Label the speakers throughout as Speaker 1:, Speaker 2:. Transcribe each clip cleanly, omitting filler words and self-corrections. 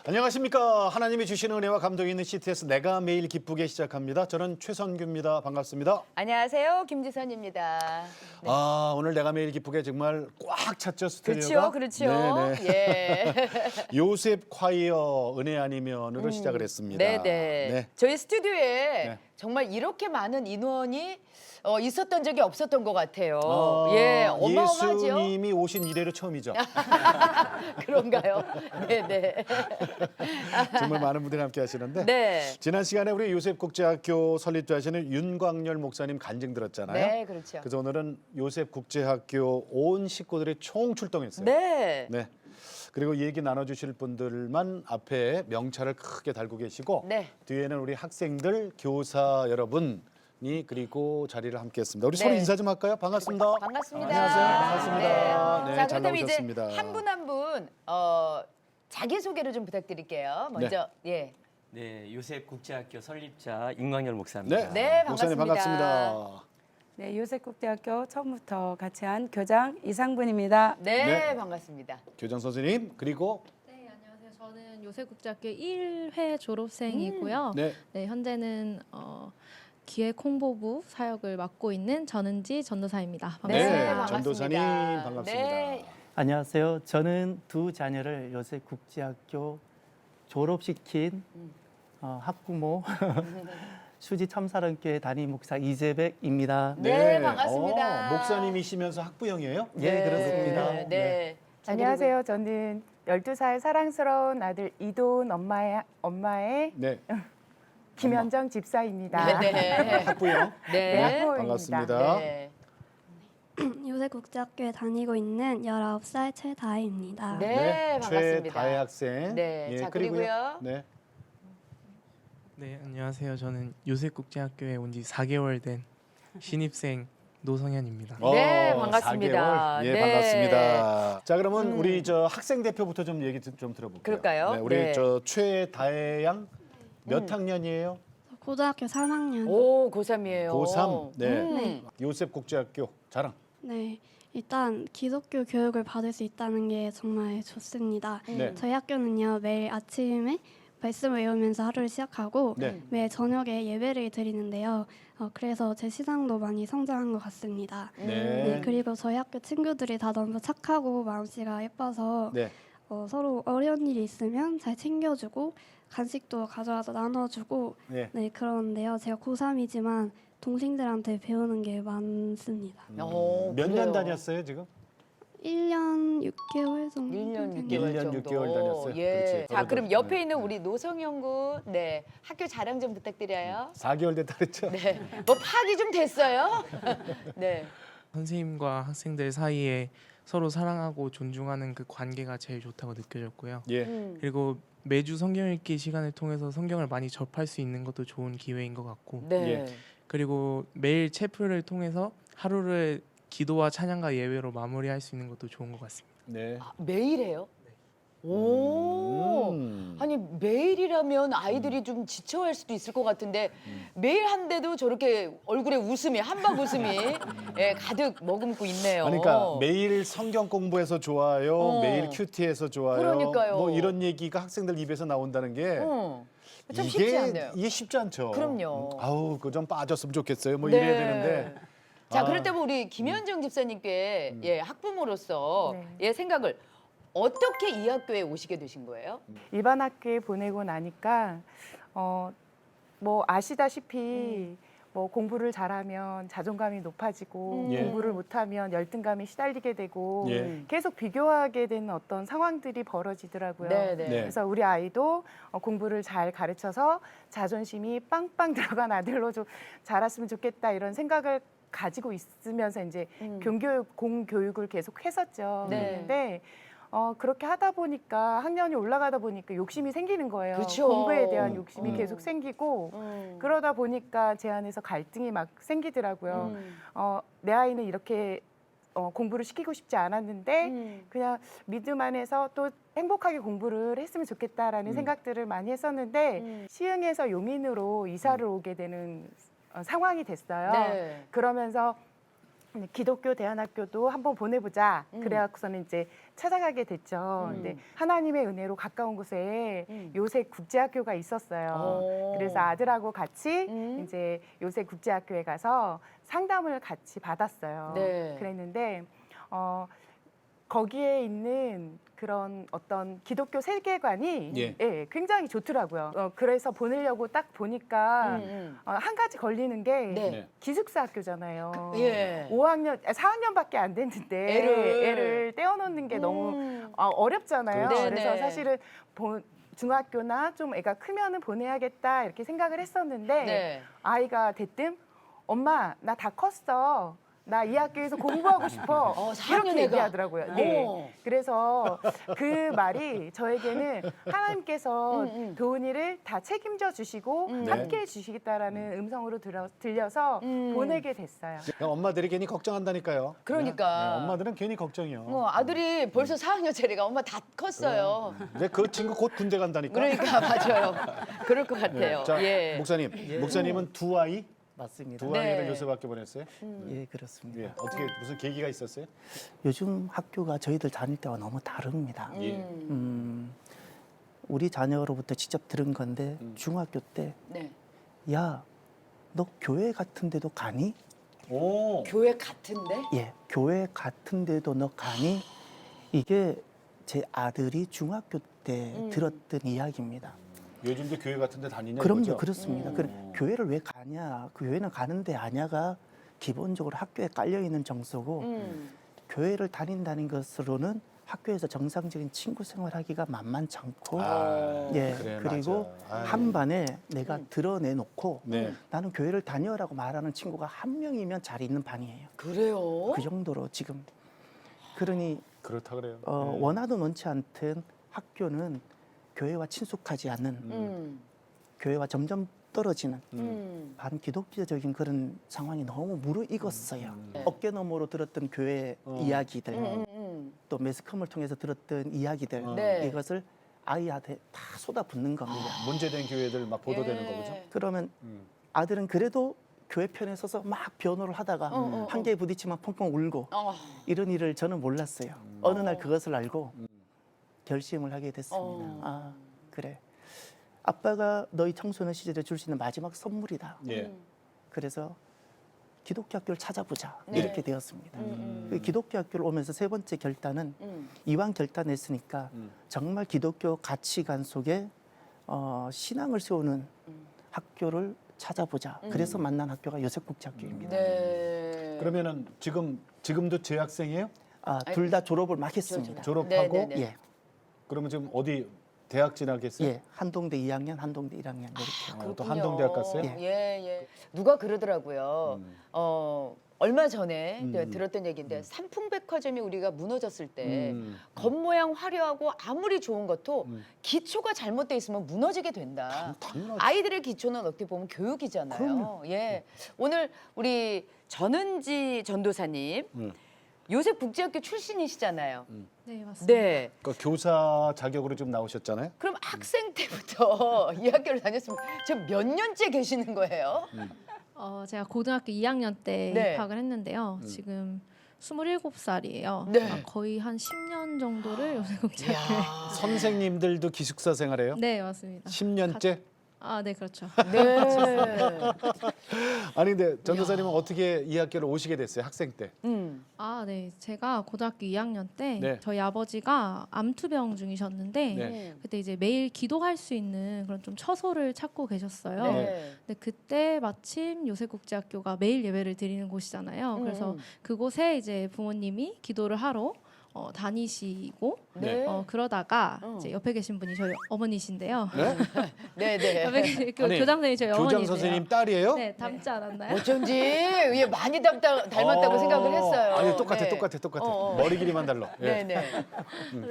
Speaker 1: 안녕하십니까. 하나님이 주시는 은혜와 감동이 있는 CTS 내가 매일 기쁘게 시작합니다. 저는 최선규입니다. 반갑습니다.
Speaker 2: 안녕하세요. 김지선입니다. 네.
Speaker 1: 오늘 내가 매일 기쁘게 정말 꽉 찼죠, 스튜디오가.
Speaker 2: 그렇죠.
Speaker 1: 네네.
Speaker 2: 예.
Speaker 1: 요셉 콰이어 은혜 아니면으로 시작을 했습니다.
Speaker 2: 네네.
Speaker 1: 네.
Speaker 2: 저희 스튜디오에
Speaker 1: 네.
Speaker 2: 정말 이렇게 많은 인원이 있었던 적이 없었던 것 같아요. 예, 어마어마하죠.
Speaker 1: 예수님이 오신 이래로 처음이죠.
Speaker 2: 그런가요? 네네.
Speaker 1: 정말 많은 분들이 함께 하시는데
Speaker 2: 네.
Speaker 1: 지난 시간에 우리 요셉국제학교 설립자시는 윤광열 목사님 간증 들었잖아요.
Speaker 2: 네, 그렇죠.
Speaker 1: 그래서 오늘은 요셉국제학교 온 식구들이 총 출동했어요.
Speaker 2: 네.
Speaker 1: 네. 그리고 얘기 나눠주실 분들만 앞에 명찰을 크게 달고 계시고
Speaker 2: 네.
Speaker 1: 뒤에는 우리 학생들, 교사 여러분이 그리고 자리를 함께했습니다. 우리
Speaker 2: 네.
Speaker 1: 서로 인사 좀 할까요? 반갑습니다.
Speaker 2: 반갑습니다.
Speaker 1: 안녕하세요. 반갑습니다. 네,
Speaker 2: 자,
Speaker 1: 잘
Speaker 2: 그렇다면 이제
Speaker 1: 나오셨습니다.
Speaker 2: 한 분 한 분 자기 소개를 좀 부탁드릴게요. 먼저 예.
Speaker 3: 네, 요셉 국제학교 설립자 윤광열 목사입니다.
Speaker 1: 네,
Speaker 2: 네,
Speaker 1: 목사님
Speaker 2: 반갑습니다.
Speaker 1: 반갑습니다.
Speaker 4: 네, 요셉국제학교 처음부터 같이 한 교장 이상분입니다.
Speaker 2: 네,
Speaker 1: 네.
Speaker 2: 반갑습니다.
Speaker 1: 교장 선생님 그리고
Speaker 5: 네, 안녕하세요. 저는 요셉국제학교 1회 졸업생이고요.
Speaker 1: 네,
Speaker 5: 네, 현재는 기획 홍보부 사역을 맡고 있는 전은지 전도사입니다. 반갑습니다.
Speaker 2: 네,
Speaker 1: 네, 전도사님
Speaker 2: 반갑습니다.
Speaker 1: 반갑습니다.
Speaker 2: 네.
Speaker 6: 안녕하세요. 저는 두 자녀를 요셉국제학교 졸업시킨 학부모 수지 참사랑교회 담임 목사 이재백입니다.
Speaker 2: 네, 반갑습니다.
Speaker 1: 목사님이시면서 학부형이에요?
Speaker 6: 예, 그렇습니다.
Speaker 2: 네. 네. 자,
Speaker 4: 안녕하세요. 저는 12살 사랑스러운 아들 이도은 엄마의
Speaker 1: 네,
Speaker 4: 김현정 집사입니다.
Speaker 2: 네. 네.
Speaker 1: 학부형.
Speaker 4: 네, 학부모입니다.
Speaker 1: 반갑습니다.
Speaker 2: 네.
Speaker 7: 요셉국제학교에 다니고 있는 19살 최다혜입니다.
Speaker 2: 네, 반갑습니다.
Speaker 1: 최다혜 학생.
Speaker 2: 네, 자, 그리고요.
Speaker 1: 네.
Speaker 8: 네, 안녕하세요. 저는 요셉국제학교에 온 지 4개월 된 신입생 노성현입니다.
Speaker 2: 네, 반갑습니다.
Speaker 1: 4개월. 예,
Speaker 2: 네.
Speaker 1: 반갑습니다. 자, 그러면 우리 저 학생 대표부터 좀 얘기 좀 들어볼게요.
Speaker 2: 그럴까요?
Speaker 1: 네, 우리
Speaker 2: 네.
Speaker 1: 저 최다혜 양 몇 학년이에요?
Speaker 7: 고등학교 3학년.
Speaker 2: 오, 고3이에요.
Speaker 1: 고3. 네.
Speaker 7: 네.
Speaker 1: 요셉국제학교 자랑.
Speaker 7: 네. 일단 기독교 교육을 받을 수 있다는 게 정말 좋습니다.
Speaker 1: 네.
Speaker 7: 저희 학교는요, 매일 아침에 말씀을 외우면서 하루를 시작하고
Speaker 1: 네.
Speaker 7: 매일 저녁에 예배를 드리는데요. 그래서 제 신앙도 많이 성장한 것 같습니다.
Speaker 1: 네.
Speaker 7: 네, 그리고 저희 학교 친구들이 다 너무 착하고 마음씨가 예뻐서
Speaker 1: 네.
Speaker 7: 서로 어려운 일이 있으면 잘 챙겨주고 간식도 가져와서 나눠주고
Speaker 1: 네.
Speaker 7: 네, 그런데요. 제가 고3이지만 동생들한테 배우는 게 많습니다.
Speaker 2: 오,
Speaker 1: 몇 년
Speaker 2: 그래요.
Speaker 1: 다녔어요, 지금?
Speaker 7: 1년 6개월 정도.
Speaker 2: 1년
Speaker 7: 되네요.
Speaker 2: 6개월
Speaker 1: 1년
Speaker 2: 정도.
Speaker 1: 6개월 다녔어요.
Speaker 2: 예.
Speaker 1: 그렇지.
Speaker 2: 자, 그럼
Speaker 1: 그래도,
Speaker 2: 옆에
Speaker 1: 네.
Speaker 2: 있는 우리 노성현 군, 네, 학교 자랑 좀 부탁드려요.
Speaker 1: 4개월 됐다 그랬죠?
Speaker 2: 네, 뭐 파악이 좀 됐어요? 네.
Speaker 8: 선생님과 학생들 사이에 서로 사랑하고 존중하는 그 관계가 제일 좋다고 느껴졌고요.
Speaker 1: 예.
Speaker 8: 그리고 매주 성경 읽기 시간을 통해서 성경을 많이 접할 수 있는 것도 좋은 기회인 것 같고,
Speaker 2: 네.
Speaker 1: 예.
Speaker 8: 그리고 매일 체프를 통해서 하루를 기도와 찬양과 예배로 마무리할 수 있는 것도 좋은 것 같습니다.
Speaker 1: 네.
Speaker 2: 아, 매일 해요? 오. 아니 매일이라면 아이들이 좀 지쳐할 수도 있을 것 같은데 매일 한데도 저렇게 얼굴에 웃음이 한박 웃음이 예, 가득 머금고 있네요.
Speaker 1: 그러니까 매일 성경 공부해서 좋아요.
Speaker 2: 어.
Speaker 1: 매일 큐티해서 좋아요.
Speaker 2: 그러니까요.
Speaker 1: 뭐 이런 얘기가 학생들 입에서 나온다는 게
Speaker 2: 좀 쉽지 않네요.
Speaker 1: 이게 쉽지 않죠.
Speaker 2: 그럼요.
Speaker 1: 아우, 그거 좀 빠졌으면 좋겠어요. 뭐
Speaker 2: 네.
Speaker 1: 이래야 되는데.
Speaker 2: 자,
Speaker 1: 아.
Speaker 2: 그럴 때면 우리 김현정 집사님께 예, 학부모로서
Speaker 4: 네.
Speaker 2: 예, 생각을 어떻게 이 학교에 오시게 되신 거예요?
Speaker 4: 일반 학교에 보내고 나니까 뭐 아시다시피 뭐 공부를 잘하면 자존감이 높아지고
Speaker 1: 예.
Speaker 4: 공부를 못하면 열등감에 시달리게 되고
Speaker 1: 예.
Speaker 4: 계속 비교하게 되는 어떤 상황들이 벌어지더라고요.
Speaker 2: 네, 네.
Speaker 1: 네.
Speaker 4: 그래서 우리 아이도 공부를 잘 가르쳐서 자존심이 빵빵 들어간 아들로 좀 자랐으면 좋겠다 이런 생각을 가지고 있으면서 이제 공교육을 계속 했었죠.
Speaker 2: 네.
Speaker 4: 근데 그렇게 하다 보니까 학년이 올라가다 보니까 욕심이 생기는 거예요.
Speaker 2: 그쵸.
Speaker 4: 공부에 대한 욕심이
Speaker 2: 음.
Speaker 4: 계속 생기고 그러다 보니까 제 안에서 갈등이 막 생기더라고요. 내 아이는 이렇게 공부를 시키고 싶지 않았는데 그냥 믿음 안에서 또 행복하게 공부를 했으면 좋겠다라는 생각들을 많이 했었는데 시흥에서 용인으로 이사를 오게 되는 상황이 됐어요.
Speaker 2: 네.
Speaker 4: 그러면서 기독교 대안학교도 한번 보내보자. 그래갖고서는 이제 찾아가게 됐죠. 근데 하나님의 은혜로 가까운 곳에 요셉 국제학교가 있었어요. 그래서 아들하고 같이 이제 요셉 국제학교에 가서 상담을 같이 받았어요.
Speaker 2: 네.
Speaker 4: 그랬는데 거기에 있는 그런 어떤 기독교 세계관이
Speaker 1: 예.
Speaker 4: 굉장히 좋더라고요. 그래서 보내려고 딱 보니까 한 가지 걸리는 게
Speaker 2: 네.
Speaker 4: 기숙사 학교잖아요.
Speaker 2: 예.
Speaker 4: 4학년밖에 안 됐는데 애를 떼어놓는 게 너무 어렵잖아요.
Speaker 2: 그렇죠.
Speaker 4: 그래서
Speaker 2: 네.
Speaker 4: 사실은 중학교나 좀 애가 크면은 보내야겠다 이렇게 생각을 했었는데
Speaker 2: 네.
Speaker 4: 아이가 대뜸 엄마 나 다 컸어. 나 이 학교에서 공부하고 싶어.
Speaker 2: 4학년
Speaker 4: 이렇게
Speaker 2: 애가.
Speaker 4: 얘기하더라고요. 네.
Speaker 2: 어.
Speaker 4: 그래서 그 말이 저에게는 하나님께서 도은이를 다 책임져 주시고
Speaker 1: 네.
Speaker 4: 함께해 주시겠다라는 음성으로 들려서 보내게 됐어요.
Speaker 1: 엄마들이 괜히 걱정한다니까요.
Speaker 2: 그러니까.
Speaker 1: 네, 엄마들은 괜히 걱정이요.
Speaker 2: 아들이 벌써 4학년짜리가 엄마 다 컸어요.
Speaker 1: 근데 그 친구 곧 군대 간다니까.
Speaker 2: 그러니까 맞아요. 그럴 것 같아요.
Speaker 1: 자,
Speaker 2: 예.
Speaker 1: 목사님. 목사님은 두 아이?
Speaker 6: 맞습니다.
Speaker 1: 두
Speaker 2: 네.
Speaker 1: 아이를 요셉 학교 보냈어요?
Speaker 6: 예, 그렇습니다.
Speaker 1: 예. 어떻게 무슨 계기가 있었어요?
Speaker 6: 요즘 학교가 저희들 다닐 때와 너무 다릅니다.
Speaker 1: 예.
Speaker 6: 우리 자녀로부터 직접 들은 건데 중학교 때
Speaker 2: 네.
Speaker 6: 야, 너 교회 같은 데도 가니?
Speaker 1: 오.
Speaker 2: 교회 같은데?
Speaker 6: 예, 교회 같은 데도 너 가니? 이게 제 아들이 중학교 때 들었던 이야기입니다.
Speaker 1: 요즘도 교회 같은 데 다니냐
Speaker 6: 그럼요,
Speaker 1: 이거죠?
Speaker 6: 그렇습니다. 그래, 교회를 왜 가냐? 그 교회는 가는데 아냐가 기본적으로 학교에 깔려 있는 정서고 교회를 다닌다는 것으로는 학교에서 정상적인 친구 생활하기가 만만치 않고 예,
Speaker 1: 그래,
Speaker 6: 그리고
Speaker 1: 맞아. 아유.
Speaker 6: 한 반에 내가 드러내놓고
Speaker 1: 네.
Speaker 6: 나는 교회를 다녀라고 말하는 친구가 한 명이면 잘 있는 반이에요.
Speaker 2: 그래요?
Speaker 6: 그 정도로 지금 그러니
Speaker 1: 그렇다 그래요.
Speaker 6: 원하든 원치 않든 학교는 교회와 친숙하지 않는 교회와 점점 떨어지는 반기독교적인 그런 상황이 너무 무르익었어요. 어깨 너머로 들었던 교회 이야기들 또 매스컴을 통해서 들었던 이야기들
Speaker 2: 네.
Speaker 6: 이것을 아이한테 다 쏟아붓는 겁니다.
Speaker 1: 문제된 교회들 막 보도되는
Speaker 2: 예.
Speaker 1: 거죠.
Speaker 6: 그러면 아들은 그래도 교회 편에 서서 막 변호를 하다가 한계에 부딪히면 펑펑 울고 이런 일을 저는 몰랐어요. 어느 날 그것을 알고 결심을 하게 됐습니다. 아, 그래. 아빠가 너희 청소년 시절에 줄 수 있는 마지막 선물이다.
Speaker 1: 예.
Speaker 6: 그래서 기독교 학교를 찾아보자.
Speaker 2: 네.
Speaker 6: 이렇게 되었습니다. 그 기독교 학교를 오면서 세 번째 결단은 이왕 결단했으니까 정말 기독교 가치관 속에 신앙을 세우는 학교를 찾아보자. 그래서 만난 학교가 요셉국제학교입니다.
Speaker 2: 네.
Speaker 1: 그러면은 지금도 재학생이에요?
Speaker 6: 아, 둘 다 졸업을 막 했습니다.
Speaker 1: 졸업하고
Speaker 2: 네, 네, 네.
Speaker 6: 예.
Speaker 1: 그러면 지금 어디 대학 진학했어요?
Speaker 6: 예, 한동대 2학년, 한동대 1학년 이렇게.
Speaker 1: 또 한동대학 갔어요?
Speaker 6: 예.
Speaker 2: 예. 누가 그러더라고요. 얼마 전에 들었던 얘기인데 삼풍백화점이 우리가 무너졌을 때 겉모양 화려하고 아무리 좋은 것도 기초가 잘못돼 있으면 무너지게 된다.
Speaker 1: 당연하죠.
Speaker 2: 아이들의 기초는 어떻게 보면 교육이잖아요. 예. 오늘 우리 전은지 전도사님 요셉 국제학교 출신이시잖아요.
Speaker 5: 네, 맞습니다.
Speaker 2: 네.
Speaker 1: 그러니까 교사 자격으로 좀 나오셨잖아요.
Speaker 2: 그럼 학생 때부터 이 학교를 다녔으면 지금 몇 년째 계시는 거예요?
Speaker 5: 제가 고등학교 2학년 때
Speaker 2: 네.
Speaker 5: 입학을 했는데요. 지금 27살이에요.
Speaker 2: 네.
Speaker 5: 거의 한 10년 정도를 요새국제학교에.
Speaker 2: 이야.
Speaker 1: 선생님들도 기숙사 생활해요?
Speaker 5: 네, 맞습니다.
Speaker 1: 10년째?
Speaker 5: 아, 네, 그렇죠.
Speaker 2: 네.
Speaker 1: 아니 근데 전도사님은 어떻게 이 학교를 오시게 됐어요? 학생 때?
Speaker 5: 아, 네. 제가 고등학교 2학년 때
Speaker 1: 네.
Speaker 5: 저희 아버지가 암투병 중이셨는데
Speaker 1: 네.
Speaker 5: 그때 이제 매일 기도할 수 있는 그런 좀 처소를 찾고 계셨어요.
Speaker 2: 네.
Speaker 5: 근데 그때 마침 요셉국제학교가 매일 예배를 드리는 곳이잖아요. 그래서 그곳에 이제 부모님이 기도를 하러 다니시고
Speaker 2: 네.
Speaker 5: 그러다가 이제 옆에 계신 분이 저희 어머니신데요.
Speaker 1: 네?
Speaker 2: 네.
Speaker 5: 옆에 그
Speaker 1: 아니,
Speaker 5: 교장 선생님이 저희
Speaker 1: 교장
Speaker 5: 어머니세요.
Speaker 1: 선생님 딸이에요?
Speaker 5: 네, 닮지 않았나요?
Speaker 2: 어쩐지 예, 많이 닮았다고 생각을 했어요.
Speaker 1: 아니 똑같아.
Speaker 2: 네.
Speaker 1: 머리 길이만 달라. 예.
Speaker 2: 네네.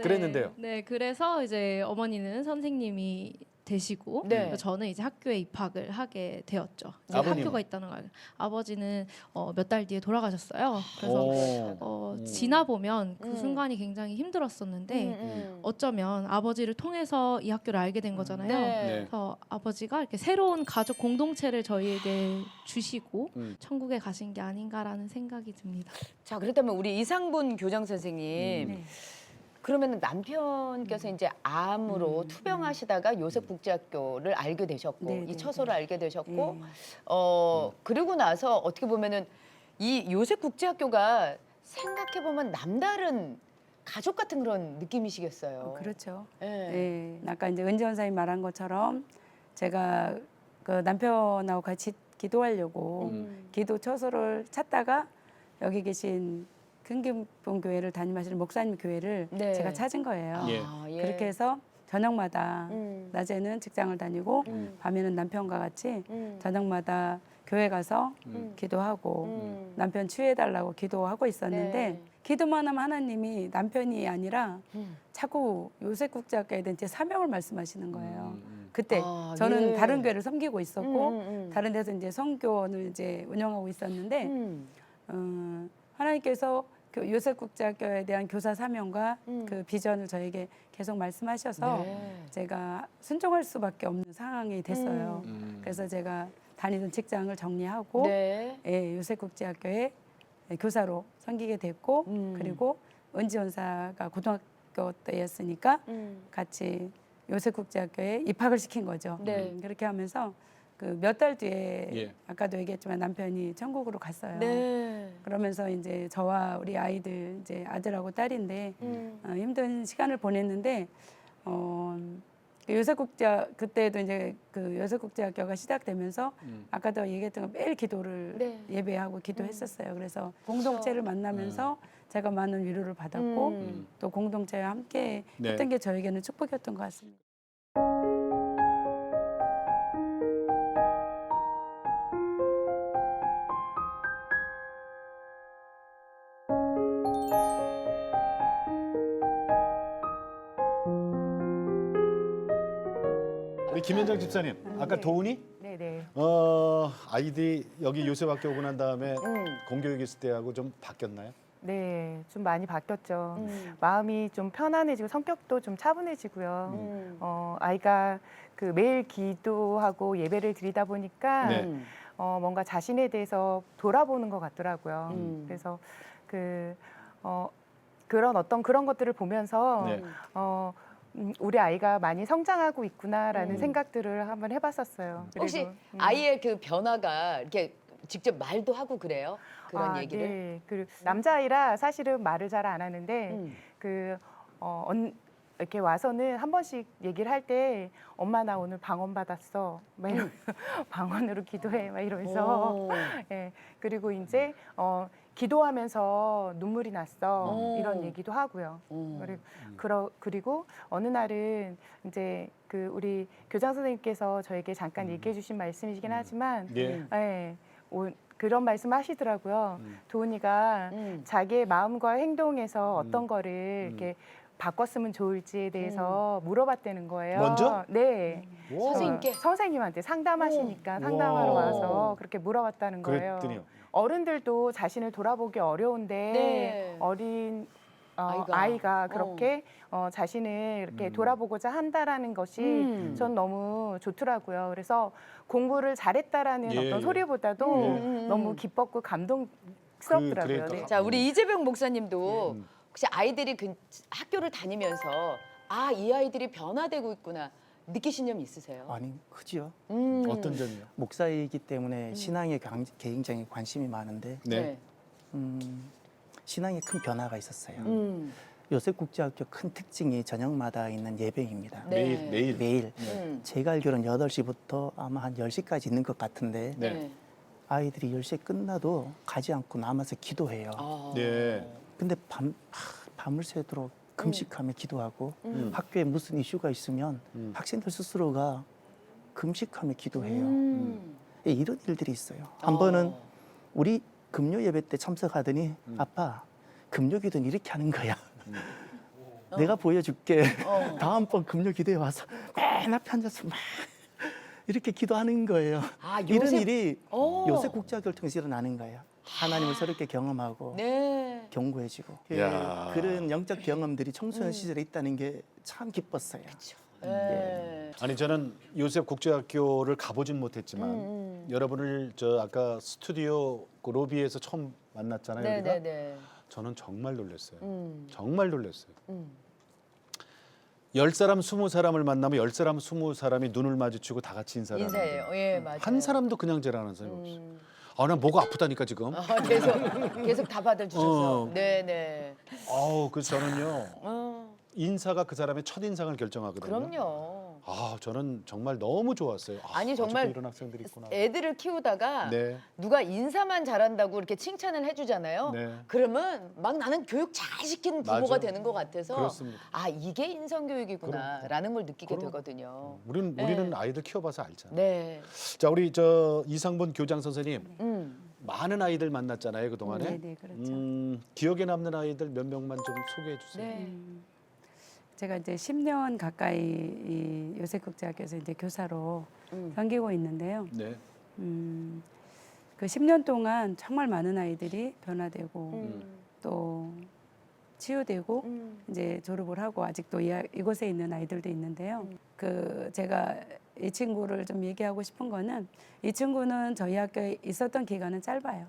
Speaker 1: 그랬는데요.
Speaker 5: 네, 그래서 이제 어머니는 선생님이 되시고
Speaker 2: 네.
Speaker 5: 그래서 저는 이제 학교에 입학을 하게 되었죠. 이제
Speaker 1: 아버님은?
Speaker 5: 학교가 있다는 걸. 아버지는 몇 달 뒤에 돌아가셨어요. 그래서 지나 보면 그 순간이 굉장히 힘들었었는데 어쩌면 아버지를 통해서 이 학교를 알게 된 거잖아요.
Speaker 2: 네.
Speaker 5: 그래서 아버지가 이렇게 새로운 가족 공동체를 저희에게 주시고
Speaker 1: 음.
Speaker 5: 천국에 가신 게 아닌가라는 생각이 듭니다.
Speaker 2: 자, 그렇다면 우리 이상분 교장 선생님.
Speaker 4: 네.
Speaker 2: 그러면 남편께서 이제 암으로 투병하시다가 요셉국제학교를 알게 되셨고
Speaker 4: 네,
Speaker 2: 이
Speaker 4: 네,
Speaker 2: 처소를
Speaker 4: 네.
Speaker 2: 알게 되셨고
Speaker 4: 네.
Speaker 2: 그리고 나서 어떻게 보면은 이 요셉국제학교가 생각해 보면 남다른 가족 같은 그런 느낌이시겠어요.
Speaker 9: 그렇죠.
Speaker 2: 예.
Speaker 9: 네. 아까 이제 은지 원사님 말한 것처럼 제가 그 남편하고 같이 기도하려고 기도 처소를 찾다가 여기 계신 큰기쁨 교회를 담임하시는 목사님 교회를
Speaker 2: 네.
Speaker 9: 제가 찾은 거예요.
Speaker 1: 예.
Speaker 2: 예.
Speaker 9: 그렇게 해서 저녁마다 낮에는 직장을 다니고 밤에는 남편과 같이 저녁마다 교회 가서 기도하고 남편 치유해달라고 기도하고 있었는데
Speaker 2: 네.
Speaker 9: 기도만 하면 하나님이 남편이 아니라 자꾸 요셉국제학교에 대한 제 사명을 말씀하시는 거예요. 그때
Speaker 2: 아,
Speaker 9: 저는
Speaker 2: 예.
Speaker 9: 다른 교회를 섬기고 있었고 다른 데서 이제 성교원을 이제 운영하고 있었는데 하나님께서 그 요셉국제학교에 대한 교사 사명과 그 비전을 저에게 계속 말씀하셔서
Speaker 2: 네.
Speaker 9: 제가 순종할 수밖에 없는 상황이 됐어요. 그래서 제가 다니던 직장을 정리하고
Speaker 2: 네.
Speaker 9: 예, 요셉국제학교에 교사로 섬기게 됐고 그리고 은지 원사가 고등학교 때였으니까 같이 요셉국제학교에 입학을 시킨 거죠.
Speaker 2: 네.
Speaker 9: 그렇게 하면서 그 몇 달 뒤에
Speaker 1: 예.
Speaker 9: 아까도 얘기했지만 남편이 천국으로 갔어요.
Speaker 2: 네.
Speaker 9: 그러면서 이제 저와 우리 아이들 이제 아들하고 딸인데 힘든 시간을 보냈는데 그 그때도 이제 그 요셉국제학교가 시작되면서 아까도 얘기했던 거 매일 기도를
Speaker 2: 네.
Speaker 9: 예배하고 기도했었어요. 그래서 공동체를 만나면서 제가 많은 위로를 받았고 또 공동체와 함께
Speaker 1: 네.
Speaker 9: 했던 게 저에게는 축복이었던 것 같습니다.
Speaker 1: 우리 김현정 집사님, 아까
Speaker 4: 네.
Speaker 1: 도훈이
Speaker 4: 네네.
Speaker 1: 아이들이 여기 요셉학교 오고 난 다음에
Speaker 2: 음.
Speaker 1: 공교육 있을 때하고 좀 바뀌었나요?
Speaker 4: 네, 좀 많이 바뀌었죠. 마음이 좀 편안해지고 성격도 좀 차분해지고요. 아이가 그 매일 기도하고 예배를 드리다 보니까
Speaker 1: 네.
Speaker 4: 뭔가 자신에 대해서 돌아보는 것 같더라고요. 그래서 그런 것들을 보면서
Speaker 1: 네.
Speaker 4: 우리 아이가 많이 성장하고 있구나라는 생각들을 한번 해봤었어요.
Speaker 2: 혹시
Speaker 4: 그리고,
Speaker 2: 아이의 그 변화가 이렇게 직접 말도 하고 그래요? 그런 얘기를?
Speaker 4: 네. 그리고 남자아이라 사실은 말을 잘 안 하는데 이렇게 와서는 한 번씩 얘기를 할 때 엄마 나 오늘 방언 받았어. 막 이러면서 방언으로 기도해. 막 이러면서
Speaker 2: 오.
Speaker 4: 예. 그리고 이제 기도하면서 눈물이 났어. 이런 얘기도 하고요. 그리고 어느 날은 이제 그 우리 교장 선생님께서 저에게 잠깐 얘기해 주신 말씀이시긴 하지만
Speaker 1: 예.
Speaker 4: 예. 그런 말씀 하시더라고요. 도훈이가 자기의 마음과 행동에서 어떤 거를 이렇게 바꿨으면 좋을지에 대해서 물어봤다는 거예요.
Speaker 1: 먼저?
Speaker 4: 네.
Speaker 2: 선생님께?
Speaker 4: 선생님한테 상담하시니까 상담하러
Speaker 1: 와.
Speaker 4: 와서 그렇게 물어봤다는 거예요.
Speaker 1: 그랬더니요.
Speaker 4: 어른들도 자신을 돌아보기 어려운데
Speaker 2: 네.
Speaker 4: 어린
Speaker 2: 아이가.
Speaker 4: 아이가 그렇게 자신을 이렇게 돌아보고자 한다라는 것이 전 너무 좋더라고요. 그래서 공부를 잘했다라는
Speaker 1: 예,
Speaker 4: 어떤
Speaker 1: 예.
Speaker 4: 소리보다도 너무 기뻤고 감동스럽더라고요.
Speaker 1: 그러니까.
Speaker 4: 네.
Speaker 2: 자, 우리 이재병 목사님도 혹시 아이들이 학교를 다니면서 이 아이들이 변화되고 있구나 느끼신 점 있으세요?
Speaker 6: 아니 크지요.
Speaker 1: 어떤 점이요?
Speaker 6: 목사이기 때문에 신앙에 굉장히 관심이 많은데
Speaker 1: 네.
Speaker 6: 신앙에 큰 변화가 있었어요.
Speaker 2: 음.
Speaker 6: 요셉국제학교 큰 특징이 저녁마다 있는 예배입니다.
Speaker 2: 네.
Speaker 6: 매일.
Speaker 2: 음.
Speaker 6: 제가 알기로는 8시부터 아마 한 10시까지 있는 것 같은데
Speaker 1: 네.
Speaker 6: 아이들이 10시에 끝나도 가지 않고 남아서 기도해요.
Speaker 2: 아.
Speaker 1: 네.
Speaker 6: 근데 밤을 새도록 금식하며 기도하고 학교에 무슨 이슈가 있으면 학생들 스스로가 금식하며 기도해요. 예, 이런 일들이 있어요. 한 번은 우리 금요 예배 때 참석하더니 아빠 금요 기도는 이렇게 하는 거야. 내가 보여줄게. 다음번 금요 기도에 와서 맨 앞에 앉아서 막 이렇게 기도하는 거예요.
Speaker 2: 아,
Speaker 6: 이런 일이
Speaker 2: 어.
Speaker 6: 요셉 국제학교를 통해서 일어나는 거예요. 하나님을 새롭게 경험하고
Speaker 2: 네.
Speaker 6: 경고해지고
Speaker 1: 야.
Speaker 6: 그런 영적 경험들이 청소년 시절에 있다는 게 참 기뻤어요.
Speaker 2: 네.
Speaker 1: 아니 저는 요셉 국제학교를 가보진 못했지만 여러분을 저 아까 스튜디오 그 로비에서 처음 만났잖아요. 우리가.
Speaker 2: 네네네.
Speaker 1: 저는 정말 놀랐어요. 정말 놀랐어요.
Speaker 2: 음.
Speaker 1: 10사람, 20사람을 만나면 10사람, 20사람이 눈을 마주치고 다 같이 인사를 하는데
Speaker 2: 인사예요. 예, 맞아요.
Speaker 1: 한 사람도 그냥 제라는 사람이 없어요. 아, 난 뭐가 아프다니까 지금.
Speaker 2: 계속 다 받아주셔서.
Speaker 1: 어.
Speaker 2: 네네.
Speaker 1: 아우, 그래서 저는요.
Speaker 2: 어,
Speaker 1: 인사가 그 사람의 첫 인상을 결정하거든요.
Speaker 2: 그럼요.
Speaker 1: 아, 저는 정말 너무 좋았어요. 아,
Speaker 2: 아니,
Speaker 1: 아직도
Speaker 2: 정말
Speaker 1: 이런 학생들이 있구나.
Speaker 2: 애들을 키우다가
Speaker 1: 네.
Speaker 2: 누가 인사만 잘한다고 이렇게 칭찬을 해주잖아요.
Speaker 1: 네.
Speaker 2: 그러면 막 나는 교육 잘 시키는 부모가
Speaker 1: 맞아.
Speaker 2: 되는 것 같아서
Speaker 1: 그렇습니다.
Speaker 2: 아 이게 인성교육이구나라는 걸 느끼게
Speaker 1: 그럼.
Speaker 2: 되거든요.
Speaker 1: 우리는
Speaker 2: 네.
Speaker 1: 아이들 키워봐서 알잖아요.
Speaker 2: 네.
Speaker 1: 자, 우리 저 이상분 교장 선생님
Speaker 2: 음.
Speaker 1: 많은 아이들 만났잖아요 그 동안에.
Speaker 9: 네, 그렇죠.
Speaker 1: 기억에 남는 아이들 몇 명만 좀 소개해 주세요.
Speaker 2: 네.
Speaker 9: 제가 이제 10년 가까이 이 요셉국제학교에서 이제 교사로 섬기고 있는데요.
Speaker 1: 네.
Speaker 9: 그 10년 동안 정말 많은 아이들이 변화되고 또 치유되고 이제 졸업을 하고 아직도 이곳에 있는 아이들도 있는데요. 그 제가 이 친구를 좀 얘기하고 싶은 거는 이 친구는 저희 학교에 있었던 기간은 짧아요.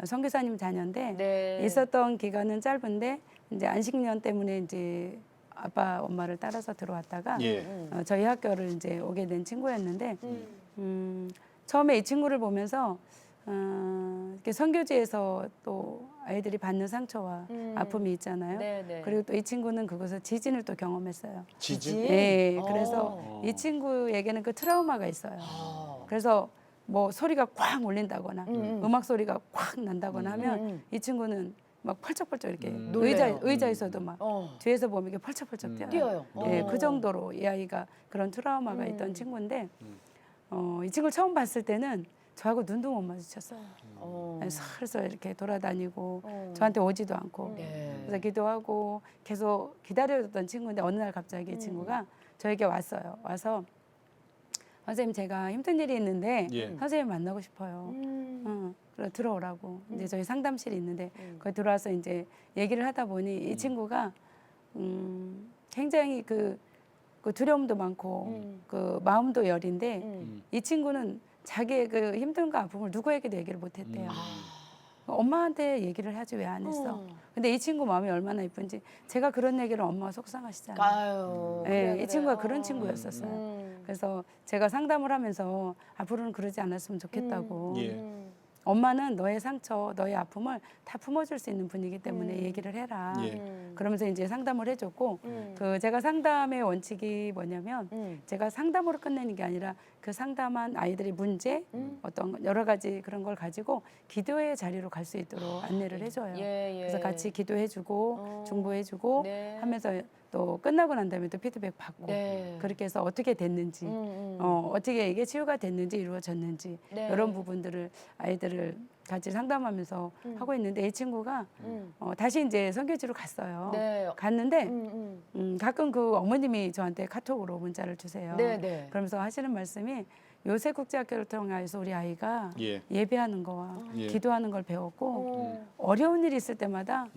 Speaker 9: 선교사님 자녀인데
Speaker 2: 네.
Speaker 9: 있었던 기간은 짧은데 이제 안식년 때문에 이제 아빠 엄마를 따라서 들어왔다가
Speaker 1: 예.
Speaker 9: 저희 학교를 이제 오게 된 친구였는데 처음에 이 친구를 보면서 이렇게 선교지에서 또 아이들이 받는 상처와 아픔이 있잖아요.
Speaker 2: 네네.
Speaker 9: 그리고 또 이 친구는 그곳에서 지진을 또 경험했어요.
Speaker 1: 지진?
Speaker 9: 네, 그래서
Speaker 1: 어.
Speaker 9: 이 친구에게는 그 트라우마가 있어요.
Speaker 2: 아.
Speaker 9: 그래서 뭐 소리가 꽉 울린다거나 음악 소리가 꽉 난다거나 하면 이 친구는 막 펄쩍펄쩍 이렇게
Speaker 2: 놀래요.
Speaker 9: 의자에서도 막
Speaker 2: 어.
Speaker 9: 뒤에서 보면 이게 펄쩍펄쩍 뛰어요.
Speaker 2: 뛰어요.
Speaker 9: 예,
Speaker 2: 어.
Speaker 9: 그 정도로 이 아이가 그런 트라우마가 있던 친구인데 이 친구를 처음 봤을 때는 저하고 눈도 못 마주쳤어요.
Speaker 2: 어.
Speaker 9: 슬슬 이렇게 돌아다니고
Speaker 2: 어.
Speaker 9: 저한테 오지도 않고
Speaker 2: 네.
Speaker 9: 그래서 기도하고 계속 기다려줬던 친구인데 어느 날 갑자기 이 친구가 저에게 왔어요. 와서 선생님 제가 힘든 일이 있는데
Speaker 1: 예.
Speaker 9: 선생님 만나고 싶어요. 그래 들어오라고 이제 저희 상담실이 있는데 거기 들어와서 이제 얘기를 하다 보니 이 친구가 굉장히 그 두려움도 많고 그 마음도 여린데 이 친구는 자기의 그 힘듦과 아픔을 누구에게도 얘기를 못했대요. 엄마한테 얘기를 하지 왜 안 했어? 근데 이 친구 마음이 얼마나 이쁜지 제가 그런 얘기를 엄마가 속상하시잖아요.
Speaker 2: 아유.
Speaker 9: 네,
Speaker 2: 그래,
Speaker 9: 이 친구가
Speaker 2: 그래.
Speaker 9: 그런 친구였었어요. 그래서 제가 상담을 하면서 앞으로는 그러지 않았으면 좋겠다고.
Speaker 1: 예.
Speaker 9: 엄마는 너의 상처, 너의 아픔을 다 품어줄 수 있는 분이기 때문에 얘기를 해라.
Speaker 1: 예.
Speaker 9: 그러면서 이제 상담을 해줬고, 그 제가 상담의 원칙이 뭐냐면, 제가 상담으로 끝내는 게 아니라 그 상담한 아이들의 문제, 어떤 여러 가지 그런 걸 가지고 기도의 자리로 갈 수 있도록 안내를 해줘요.
Speaker 2: 예, 예.
Speaker 9: 그래서 같이 기도해주고 중보해주고
Speaker 2: 네.
Speaker 9: 하면서 또 끝나고 난 다음에 또 피드백 받고
Speaker 2: 네.
Speaker 9: 그렇게 해서 어떻게 됐는지 어떻게 이게 치유가 됐는지 이루어졌는지
Speaker 2: 네.
Speaker 9: 이런 부분들을 아이들을 같이 상담하면서 하고 있는데 이 친구가 다시 이제 선교지로 갔어요.
Speaker 2: 네.
Speaker 9: 갔는데 가끔 그 어머님이 저한테 카톡으로 문자를 주세요.
Speaker 2: 네, 네.
Speaker 9: 그러면서 하시는 말씀이 요셉국제학교를 통해서 우리 아이가
Speaker 1: 예.
Speaker 9: 예배하는 거와
Speaker 1: 예.
Speaker 9: 기도하는 걸 배웠고 어려운 일이 있을 때마다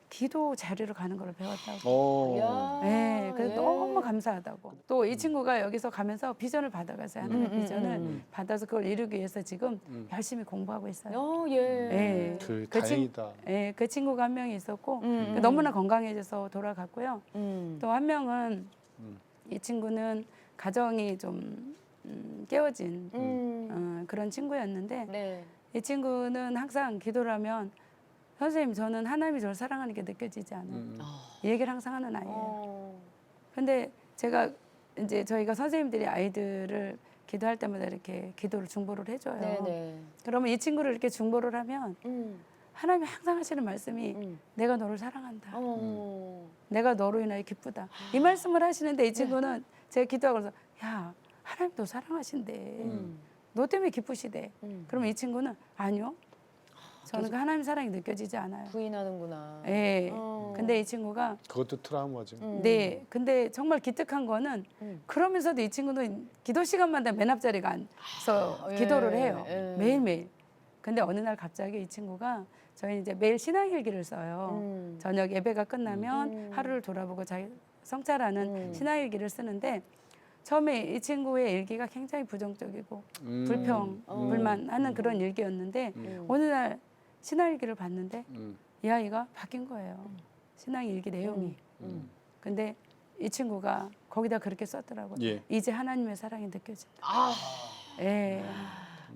Speaker 9: 기도 자리로 가는 걸 배웠다고.
Speaker 1: 오.
Speaker 2: 야.
Speaker 9: 네, 그래서
Speaker 2: 예.
Speaker 9: 너무 감사하다고. 또 이 친구가 여기서 가면서 비전을 받아가서요. 하나님의 비전을 받아서 그걸 이루기 위해서 지금 열심히 공부하고 있어요.
Speaker 2: 어, 예.
Speaker 9: 네.
Speaker 1: 그
Speaker 9: 그
Speaker 1: 다행이다.
Speaker 9: 네, 그 친구가 한 명이 있었고 너무나 건강해져서 돌아갔고요. 또 한 명은 이 친구는 가정이 좀 깨어진 그런 친구였는데
Speaker 2: 네.
Speaker 9: 이 친구는 항상 기도를 하면 선생님 저는 하나님이 저를 사랑하는 게 느껴지지 않아요. 이 얘기를 항상 하는 아이예요. 근데 제가 이제 저희가 선생님들이 아이들을 기도할 때마다 이렇게 기도를 중보를 해줘요.
Speaker 2: 네네.
Speaker 9: 그러면 이 친구를 이렇게 중보를 하면 하나님이 항상 하시는 말씀이 내가 너를 사랑한다. 내가 너로 인하여 기쁘다. 이 말씀을 하시는데 이 친구는 제가 기도하고 그래서 야 하나님 너 사랑하신대. 너 때문에 기쁘시대. 그러면 이 친구는 아니요. 저는 그 하나님 사랑이 느껴지지 않아요.
Speaker 2: 부인하는구나.
Speaker 9: 예.
Speaker 2: 어.
Speaker 9: 근데 이 친구가
Speaker 1: 그것도 트라우마지.
Speaker 9: 네. 근데 정말 기특한 거는 그러면서도 이 친구는 기도 시간마다 맨 앞자리가 앉아서
Speaker 2: 예,
Speaker 9: 기도를 해요.
Speaker 2: 예.
Speaker 9: 매일매일. 근데 어느 날 갑자기 이 친구가 저희 이제 매일 신앙일기를 써요. 저녁 예배가 끝나면 하루를 돌아보고 자기 성찰하는 신앙일기를 쓰는데 처음에 이 친구의 일기가 굉장히 부정적이고 불평, 불만하는 그런 일기였는데 어느 날 신앙일기를 봤는데 이 아이가 바뀐 거예요. 신앙일기 내용이. 근데 이 친구가 거기다 그렇게 썼더라고요.
Speaker 1: 예.
Speaker 9: 이제 하나님의 사랑이 느껴진다.
Speaker 2: 아.
Speaker 9: 예.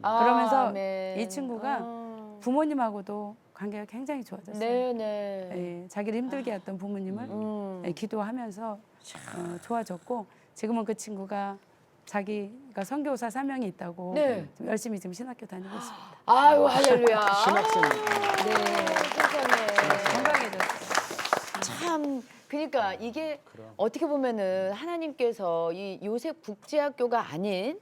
Speaker 9: 그러면서
Speaker 2: 아멘.
Speaker 9: 이 친구가 부모님하고도 관계가 굉장히 좋아졌어요.
Speaker 2: 네네.
Speaker 9: 예, 자기를 힘들게 했던 부모님을 예, 기도하면서 좋아졌고 지금은 그 친구가 자기가 선교사 사명이 있다고
Speaker 2: 네.
Speaker 9: 좀 열심히 지금 신학교 다니고 있습니다.
Speaker 2: 아유 할렐루야.
Speaker 1: 신학생.
Speaker 2: 네, 세상에.
Speaker 9: 건강해졌어요.
Speaker 2: 참 그러니까 이게
Speaker 1: 그럼.
Speaker 2: 어떻게 보면은 하나님께서 이 요셉 국제학교가 아닌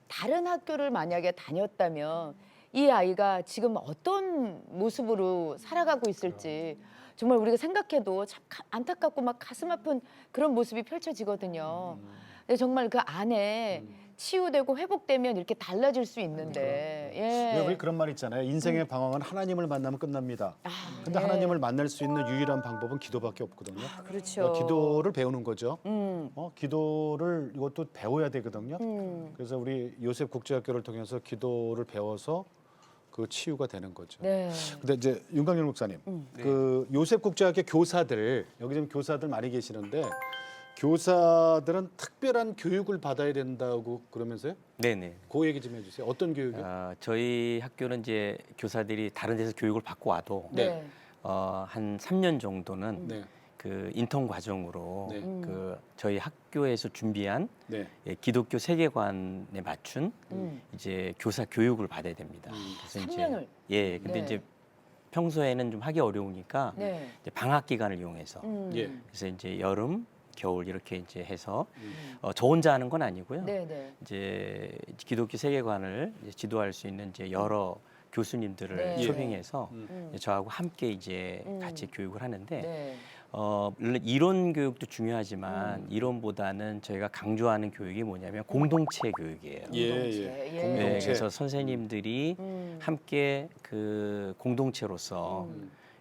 Speaker 2: 다른 학교를 만약에 다녔다면 이 아이가 지금 어떤 모습으로 살아가고 있을지 정말 우리가 생각해도 참 안타깝고 막 가슴 아픈 그런 모습이 펼쳐지거든요. 근데 정말 그 안에 치유되고 회복되면 이렇게 달라질 수 있는데. 예.
Speaker 1: 우리 그런 말 있잖아요. 인생의 방황은 하나님을 만나면 끝납니다. 근데
Speaker 2: 네.
Speaker 1: 하나님을 만날 수 있는 유일한 방법은 기도밖에 없거든요.
Speaker 2: 그렇죠.
Speaker 1: 그러니까 기도를 배우는 거죠.
Speaker 2: 음.
Speaker 1: 기도를 이것도 배워야 되거든요. 그래서 우리 요셉 국제학교를 통해서 기도를 배워서 그 치유가 되는 거죠.
Speaker 2: 네.
Speaker 1: 근데 이제 윤강열 목사님, 그 요셉 국제학교 교사들 여기 지금 교사들 많이 계시는데 교사들은 특별한 교육을 받아야 된다고 그러면서요?
Speaker 3: 네네.
Speaker 1: 그 얘기 좀 해주세요. 어떤 교육이요?
Speaker 3: 저희 학교는 이제 교사들이 다른 데서 교육을 받고 와도
Speaker 1: 네.
Speaker 3: 한 3년 정도는
Speaker 1: 네.
Speaker 3: 그 인턴 과정으로
Speaker 1: 네.
Speaker 3: 그 저희 학교에서 준비한
Speaker 1: 네.
Speaker 3: 기독교 세계관에 맞춘 이제 교사 교육을 받아야 됩니다. 그래서
Speaker 2: 3년을.
Speaker 3: 예, 근데
Speaker 2: 네.
Speaker 3: 이제 평소에는 좀 하기 어려우니까
Speaker 2: 네.
Speaker 3: 이제 방학 기간을 이용해서
Speaker 1: 예.
Speaker 3: 그래서 이제 여름, 겨울 이렇게 이제 해서 저 혼자 하는 건 아니고요.
Speaker 2: 네, 네.
Speaker 3: 이제 기독교 세계관을 이제 지도할 수 있는 이제 여러 교수님들을
Speaker 2: 네.
Speaker 3: 초빙해서
Speaker 2: 음.
Speaker 3: 저하고 함께 이제 같이 교육을 하는데
Speaker 2: 네.
Speaker 3: 물론 이론 교육도 중요하지만 이론보다는 저희가 강조하는 교육이 뭐냐면 공동체 교육이에요.
Speaker 1: 예,
Speaker 2: 공동체.
Speaker 1: 예.
Speaker 2: 예.
Speaker 1: 공동체.
Speaker 3: 네, 그래서 선생님들이 함께 그 공동체로서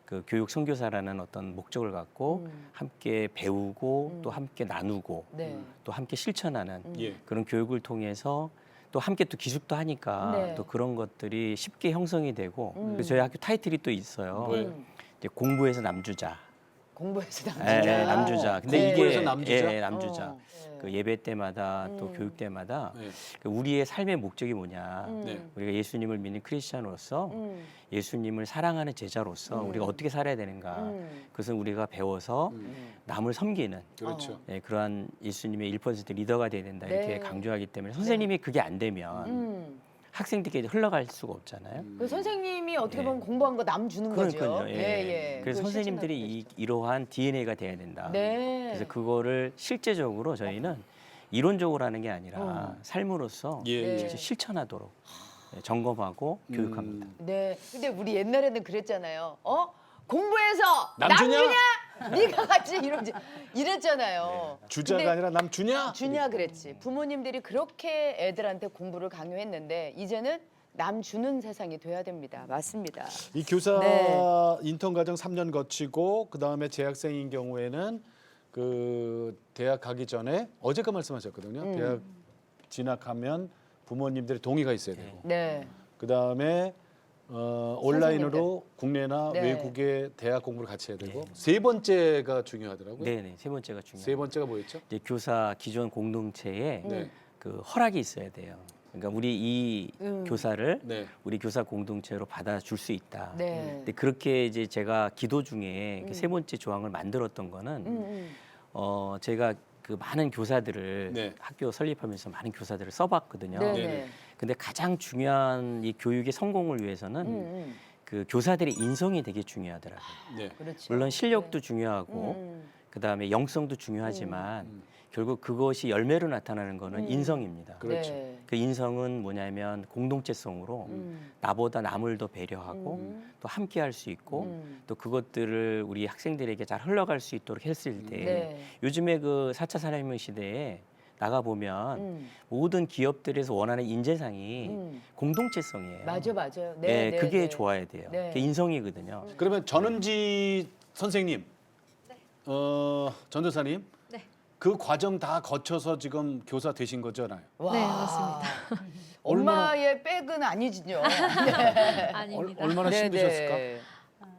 Speaker 3: 그 교육 선교사라는 어떤 목적을 갖고 함께 배우고 또 함께 나누고
Speaker 2: 네.
Speaker 3: 또 함께 실천하는
Speaker 1: 예.
Speaker 3: 그런 교육을 통해서 또 함께 또 기숙도 하니까
Speaker 2: 네.
Speaker 3: 또 그런 것들이 쉽게 형성이 되고 그래서 저희 학교 타이틀이 또 있어요.
Speaker 1: 뭐예요?
Speaker 3: 이제 공부에서 남주자.
Speaker 2: 공부해서
Speaker 3: 예,
Speaker 2: 남주자.
Speaker 3: 남주자. 근데
Speaker 2: 네.
Speaker 1: 공부에서
Speaker 3: 이게
Speaker 1: 남주자?
Speaker 3: 예, 남주자. 그 예배 때마다 또 교육 때마다
Speaker 1: 네.
Speaker 3: 그 우리의 삶의 목적이 뭐냐.
Speaker 1: 네.
Speaker 3: 우리가 예수님을 믿는 크리스찬으로서 예수님을 사랑하는 제자로서 우리가 어떻게 살아야 되는가. 그것은 우리가 배워서 남을 섬기는
Speaker 1: 그렇죠.
Speaker 3: 예, 그러한 예수님의 1% 리더가 돼야 된다 이렇게
Speaker 2: 네.
Speaker 3: 강조하기 때문에 선생님이 그게 안 되면 학생들께 흘러갈 수가 없잖아요.
Speaker 2: 그 선생님이 어떻게
Speaker 3: 예.
Speaker 2: 보면 공부한 거 남 주는 거죠.
Speaker 3: 그러니까요. 예. 그래서
Speaker 2: 그걸
Speaker 3: 선생님들이
Speaker 2: 실천하고
Speaker 3: 이러한 DNA가 돼야 된다.
Speaker 2: 네.
Speaker 3: 그래서 그거를 실제적으로 저희는 이론적으로 하는 게 아니라 삶으로서
Speaker 1: 예,
Speaker 2: 네.
Speaker 3: 직접 실천하도록 점검하고 교육합니다.
Speaker 2: 네. 근데 우리 옛날에는 그랬잖아요. 공부해서
Speaker 1: 남주냐?
Speaker 2: 네가 같이 이랬잖아요.
Speaker 1: 주자가
Speaker 2: 근데
Speaker 1: 아니라 남주냐?
Speaker 2: 주냐 그랬지. 부모님들이 그렇게 애들한테 공부를 강요했는데 이제는 남 주는 세상이 돼야 됩니다. 맞습니다.
Speaker 1: 이 교사
Speaker 2: 네.
Speaker 1: 인턴 과정 3년 거치고 그 다음에 재학생인 경우에는 그 대학 가기 전에 어제가 말씀하셨거든요. 대학 진학하면 부모님들의 동의가 있어야 되고
Speaker 2: 네.
Speaker 1: 그 다음에 온라인으로 국내나
Speaker 2: 네.
Speaker 1: 외국의 대학 공부를 같이 해야 되고
Speaker 3: 네.
Speaker 1: 세 번째가 중요하더라고요.
Speaker 3: 네네 세 번째가 중요해요.
Speaker 1: 세 번째가 뭐였죠?
Speaker 3: 이제 교사 기존 공동체에
Speaker 1: 네.
Speaker 3: 그 허락이 있어야 돼요. 그러니까 우리 이 교사를
Speaker 1: 네.
Speaker 3: 우리 교사 공동체로 받아줄 수 있다.
Speaker 2: 네.
Speaker 3: 근데 그렇게 이제 제가 기도 중에 세 번째 조항을 만들었던 거는 제가 그 많은 교사들을
Speaker 1: 네.
Speaker 3: 학교 설립하면서 많은 교사들을 써봤거든요.
Speaker 2: 네.
Speaker 1: 네네.
Speaker 2: 네.
Speaker 3: 근데 가장 중요한 이 교육의 성공을 위해서는 그 교사들의 인성이 되게 중요하더라고요.
Speaker 1: 네.
Speaker 2: 그렇죠.
Speaker 3: 물론 실력도 중요하고 그 다음에 영성도 중요하지만 결국 그것이 열매로 나타나는 거는 인성입니다.
Speaker 1: 그렇죠.
Speaker 2: 네.
Speaker 3: 그 인성은 뭐냐면 공동체성으로 나보다 남을 더 배려하고 또 함께 할 수 있고 또 그것들을 우리 학생들에게 잘 흘러갈 수 있도록 했을 때
Speaker 2: 네.
Speaker 3: 요즘에 그 4차 산업혁명 시대에 나가 보면 모든 기업들에서 원하는 인재상이 공동체성이에요.
Speaker 2: 맞아요.
Speaker 3: 네,
Speaker 2: 네,
Speaker 3: 그게
Speaker 2: 네.
Speaker 3: 좋아야 돼요.
Speaker 2: 네.
Speaker 3: 그게 인성이거든요.
Speaker 1: 그러면 전은지 선생님, 전도사님,
Speaker 5: 네.
Speaker 1: 그 과정 다 거쳐서 지금 교사 되신 거잖아요.
Speaker 2: 와.
Speaker 5: 네, 맞습니다.
Speaker 2: 엄마의 백은 아니지요.
Speaker 5: 아닙니다.
Speaker 1: 얼마나 힘드셨을까?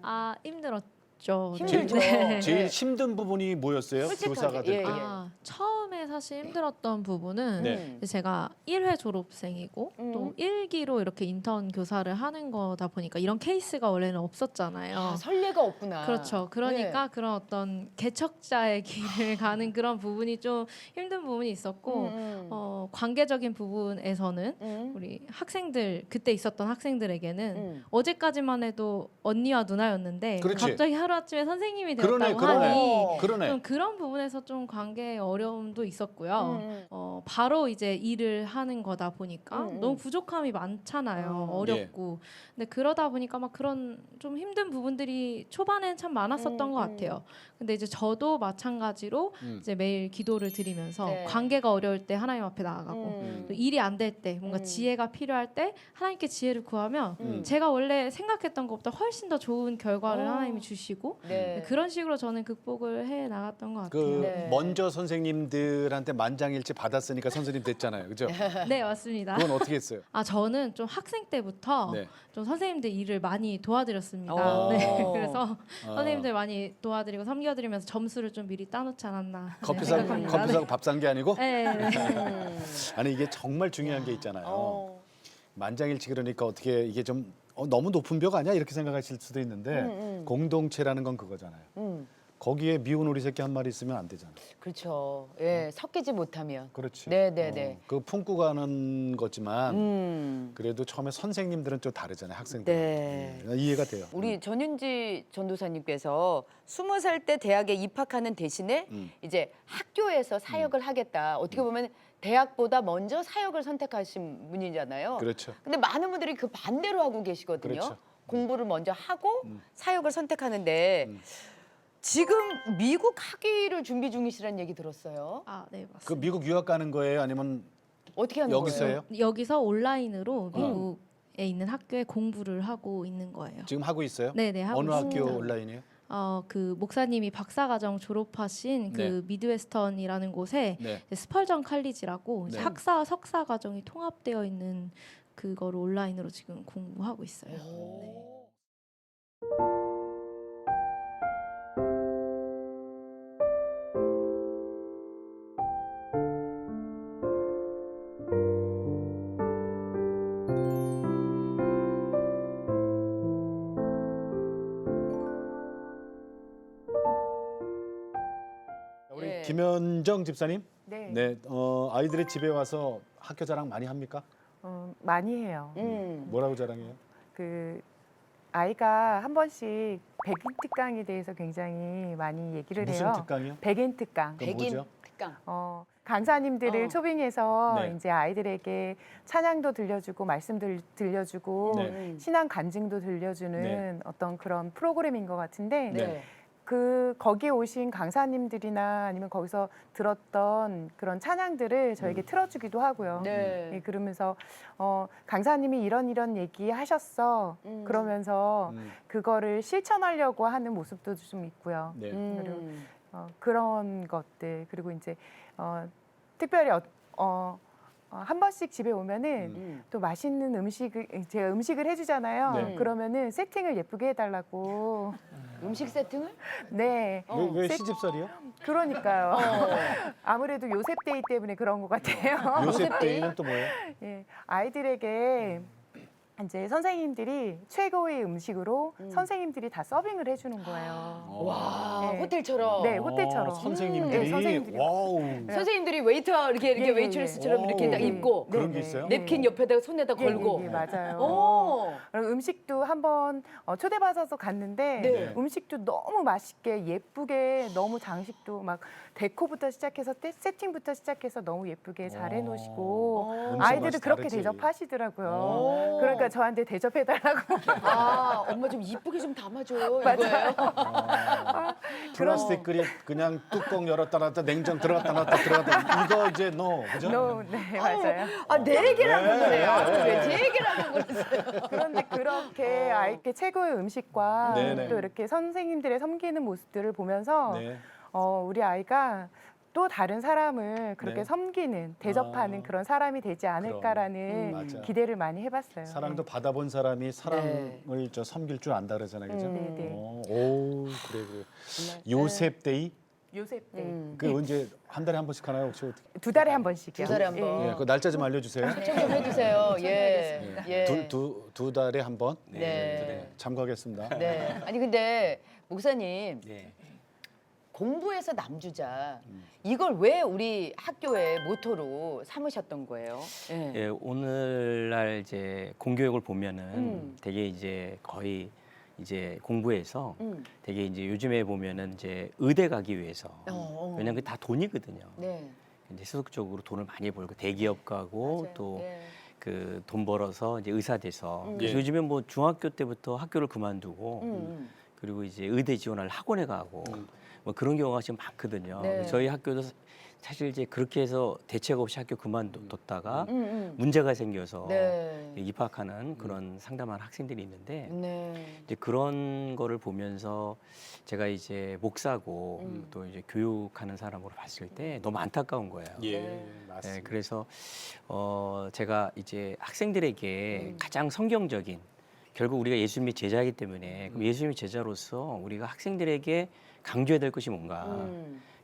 Speaker 5: 아, 힘들었죠.
Speaker 2: 힘들죠.
Speaker 5: 네.
Speaker 1: 제일 힘든 부분이 뭐였어요?
Speaker 2: 솔직하게,
Speaker 1: 교사가 될
Speaker 2: 예,
Speaker 1: 때.
Speaker 2: 예.
Speaker 5: 아, 처음에 사실 힘들었던 부분은
Speaker 1: 네.
Speaker 5: 제가 1회 졸업생이고 또 1기로 이렇게 인턴 교사를 하는 거다 보니까 이런 케이스가 원래는 없었잖아요.
Speaker 2: 아, 선례가 없구나.
Speaker 5: 그렇죠. 그러니까
Speaker 2: 네.
Speaker 5: 그런 어떤 개척자의 길을 가는 그런 부분이 좀 힘든 부분이 있었고 관계적인 부분에서는 우리 학생들 그때 있었던 학생들에게는 어제까지만 해도 언니와 누나였는데
Speaker 1: 그렇지.
Speaker 5: 갑자기 하루아침에 선생님이
Speaker 1: 그러네,
Speaker 5: 되었다고
Speaker 1: 그러네.
Speaker 5: 하니
Speaker 1: 그러네.
Speaker 5: 좀 그런 부분에서 좀 관계에 어려움도 있었고요. 바로 이제 일을 하는 거다 보니까 너무 부족함이 많잖아요. 어렵고. 근데 그러다 보니까 막 그런 좀 힘든 부분들이 초반엔 참 많았었던 것 같아요. 근데 이제 저도 마찬가지로 이제 매일 기도를 드리면서
Speaker 2: 네.
Speaker 5: 관계가 어려울 때 하나님 앞에 나아가고 또 일이 안 될 때 뭔가 지혜가 필요할 때 하나님께 지혜를 구하면 제가 원래 생각했던 것보다 훨씬 더 좋은 결과를 하나님이 주시고
Speaker 2: 네.
Speaker 5: 그런 식으로 저는 극복을 해 나갔던 것 같아요.
Speaker 1: 그
Speaker 2: 네.
Speaker 1: 먼저 선생님들한테 만장일치 받았으니까 선생님 됐잖아요. 그죠?
Speaker 5: 네, 맞습니다.
Speaker 1: 그건 어떻게 했어요?
Speaker 5: 아, 저는 좀 학생 때부터
Speaker 1: 네.
Speaker 5: 좀 선생님들 일을 많이 도와드렸습니다.
Speaker 2: 오.
Speaker 5: 네, 그래서 선생님들 많이 도와드리고 섬겨드리면서 점수를 좀 미리 따놓지 않았나
Speaker 1: 커피
Speaker 5: 생각합니다.
Speaker 1: 사고 밥 산 게 아니고?
Speaker 5: 네, 네.
Speaker 1: 아니 이게 정말 중요한 게 있잖아요.
Speaker 2: 어.
Speaker 1: 만장일치 그러니까 어떻게 이게 좀 너무 높은 벽 아니야? 이렇게 생각하실 수도 있는데 공동체라는 건 그거잖아요. 거기에 미운 우리 새끼 한 마리 있으면 안 되잖아.
Speaker 2: 그렇죠. 예, 섞이지 못하면.
Speaker 1: 그렇지.
Speaker 2: 네.
Speaker 1: 그 품고 가는 거지만 그래도 처음에 선생님들은 좀 다르잖아요. 학생들.
Speaker 2: 네.
Speaker 1: 이해가 돼요.
Speaker 2: 우리 전윤지 전도사님께서 20살 때 대학에 입학하는 대신에 이제 학교에서 사역을 하겠다. 어떻게 보면 대학보다 먼저 사역을 선택하신 분이잖아요.
Speaker 1: 그렇죠.
Speaker 2: 근데 많은 분들이 그 반대로 하고 계시거든요.
Speaker 1: 그렇죠.
Speaker 2: 공부를 먼저 하고 사역을 선택하는데 지금 미국 학위를 준비 중이시라는 얘기 들었어요.
Speaker 5: 아, 네, 맞습니다.
Speaker 1: 그 미국 유학 가는 거예요? 아니면
Speaker 2: 어떻게 하는
Speaker 1: 여기서요?
Speaker 2: 거예요?
Speaker 5: 여기서 온라인으로 미국에 있는 학교에 공부를 하고 있는 거예요.
Speaker 1: 지금 하고 있어요?
Speaker 5: 네, 네, 하고
Speaker 1: 어느
Speaker 5: 있습니다.
Speaker 1: 학교 온라인이에요?
Speaker 5: 그 목사님이 박사과정 졸업하신 그
Speaker 1: 네.
Speaker 5: 미드웨스턴이라는 곳에
Speaker 1: 네.
Speaker 5: 이제 스펄전 칼리지라고 이제
Speaker 1: 네.
Speaker 5: 학사 석사 과정이 통합되어 있는 그거를 온라인으로 지금 공부하고 있어요. 네.
Speaker 1: 우리
Speaker 2: 예.
Speaker 1: 김현정 집사님,
Speaker 4: 네,
Speaker 1: 네, 아이들이 집에 와서 학교 자랑 많이 합니까?
Speaker 4: 많이 해요.
Speaker 1: 뭐라고 자랑해요?
Speaker 4: 그 아이가 한 번씩 백인 특강에 대해서 굉장히 많이 얘기를
Speaker 1: 무슨
Speaker 4: 해요.
Speaker 1: 특강이요?
Speaker 4: 백인 특강.
Speaker 1: 그건
Speaker 2: 백인
Speaker 1: 뭐죠?
Speaker 2: 특강.
Speaker 4: 강사님들을 초빙해서
Speaker 1: 네.
Speaker 4: 이제 아이들에게 찬양도 들려주고 말씀도 들려주고
Speaker 1: 네.
Speaker 4: 신앙 간증도 들려주는
Speaker 1: 네.
Speaker 4: 어떤 그런 프로그램인 것 같은데
Speaker 1: 네.
Speaker 4: 그 거기에 오신 강사님들이나 아니면 거기서 들었던 그런 찬양들을 저에게 틀어주기도 하고요.
Speaker 2: 네.
Speaker 4: 예, 그러면서 강사님이 이런 얘기 하셨어. 그러면서 그거를 실천하려고 하는 모습도 좀 있고요.
Speaker 1: 네.
Speaker 4: 그리고 그런 것들 그리고 이제 특별히 한 번씩 집에 오면은 또 맛있는 음식을 제가 음식을 해주잖아요.
Speaker 1: 네.
Speaker 4: 그러면은 세팅을 예쁘게 해달라고.
Speaker 2: 음식 세팅을?
Speaker 4: 네.
Speaker 1: 왜 시집살이요?
Speaker 4: 그러니까요. 아무래도 요셉데이 때문에 그런 것 같아요.
Speaker 1: 요셉 데이는 또 뭐예요?
Speaker 4: 예, 아이들에게 이제 선생님들이 최고의 음식으로 선생님들이 다 서빙을 해주는 거예요.
Speaker 2: 와,
Speaker 4: 네.
Speaker 2: 호텔처럼.
Speaker 4: 네, 호텔처럼.
Speaker 1: 선생님들이.
Speaker 4: 네, 선생님들이.
Speaker 1: 와우.
Speaker 2: 선생님들이 웨이터 이렇게
Speaker 4: 예, 예,
Speaker 2: 웨이트레스처럼
Speaker 1: 예.
Speaker 2: 이렇게 딱
Speaker 1: 오.
Speaker 2: 입고
Speaker 1: 그런 게 있어요?
Speaker 2: 냅킨 옆에다가 손에다
Speaker 4: 예,
Speaker 2: 걸고.
Speaker 4: 예, 맞아요.
Speaker 2: 오.
Speaker 4: 그리고 음식도 한번 초대받아서 갔는데
Speaker 2: 네.
Speaker 4: 음식도 너무 맛있게 예쁘게 너무 장식도 막 데코부터 시작해서 세팅부터 시작해서 너무 예쁘게 잘 해놓으시고
Speaker 1: 음식
Speaker 4: 아이들을
Speaker 1: 맛이
Speaker 4: 그렇게
Speaker 1: 다르지.
Speaker 4: 대접하시더라고요.
Speaker 2: 오.
Speaker 4: 그러니까 저한테 대접해달라고.
Speaker 2: 아, 엄마 좀 이쁘게 좀 담아줘. 이거예요.
Speaker 1: 플라스틱 그릇 그냥 뚜껑 열었다 놨다 냉장 들어갔다 놨다 들어갔다 이거 이제 그죠?
Speaker 4: 네, 맞아요.
Speaker 2: 아, 내 얘기를 한
Speaker 1: 네.
Speaker 2: 거네요. 왜 얘기를 하는 거였어요?
Speaker 4: 그런데 그렇게 아이께 최고의 음식과
Speaker 1: 네네.
Speaker 4: 또 이렇게 선생님들의 섬기는 모습들을 보면서
Speaker 1: 네.
Speaker 4: 우리 아이가 또 다른 사람을 그렇게
Speaker 1: 네.
Speaker 4: 섬기는 대접하는
Speaker 1: 아.
Speaker 4: 그런 사람이 되지 않을까라는
Speaker 1: 맞아.
Speaker 4: 기대를 많이 해봤어요.
Speaker 1: 사랑도
Speaker 4: 네.
Speaker 1: 받아본 사람이 사랑을 저 섬길 줄 안다 그러잖아요, 그죠?
Speaker 4: 네, 네.
Speaker 1: 오, 그래.
Speaker 2: 정말.
Speaker 1: 요셉 데이
Speaker 4: 요셉 때
Speaker 1: 그 언제 한 달에 한 번씩 하나요, 혹시 어떻게?
Speaker 4: 2달에 한 번씩이요.
Speaker 2: 2달에 한 번.
Speaker 1: 예, 그 날짜 좀 알려주세요.
Speaker 2: 추천 좀 해주세요. 예. 예.
Speaker 1: 두 달에 한 번.
Speaker 2: 네.
Speaker 1: 참고하겠습니다.
Speaker 2: 네. 아니 근데 목사님
Speaker 3: 네.
Speaker 2: 공부에서 남주자 이걸 왜 우리 학교의 모토로 삼으셨던 거예요? 예.
Speaker 3: 예, 오늘날 이제 공교육을 보면은
Speaker 2: 음.
Speaker 3: 되게 이제 거의 이제 공부해서
Speaker 2: 음.
Speaker 3: 되게 이제 요즘에 보면은 이제 의대 가기 위해서 왜냐면 그게 다 돈이거든요.
Speaker 2: 네.
Speaker 3: 이제 세속적으로 돈을 많이 벌고 대기업 가고
Speaker 2: 맞아요.
Speaker 3: 또
Speaker 2: 예.
Speaker 3: 그 돈 벌어서 이제 의사 돼서 그래서
Speaker 1: 예.
Speaker 3: 요즘에 뭐 중학교 때부터 학교를 그만두고
Speaker 2: 음.
Speaker 3: 그리고 이제 의대 지원할 학원에 가고 뭐 그런 경우가 지금 많거든요.
Speaker 2: 네.
Speaker 3: 저희 학교도 사실 이제 그렇게 해서 대책 없이 학교 그만뒀다가
Speaker 2: 음.
Speaker 3: 문제가 생겨서
Speaker 2: 네.
Speaker 3: 입학하는 그런 상담하는 학생들이 있는데
Speaker 2: 네.
Speaker 3: 이제 그런 거를 보면서 제가 이제 목사고 또 이제 교육하는 사람으로 봤을 때 너무 안타까운 거예요.
Speaker 1: 예,
Speaker 2: 네.
Speaker 1: 맞습니다.
Speaker 3: 네, 그래서 제가 이제 학생들에게 가장 성경적인 결국 우리가 예수님의 제자이기 때문에 그럼 예수님의 제자로서 우리가 학생들에게 강조해야 될 것이 뭔가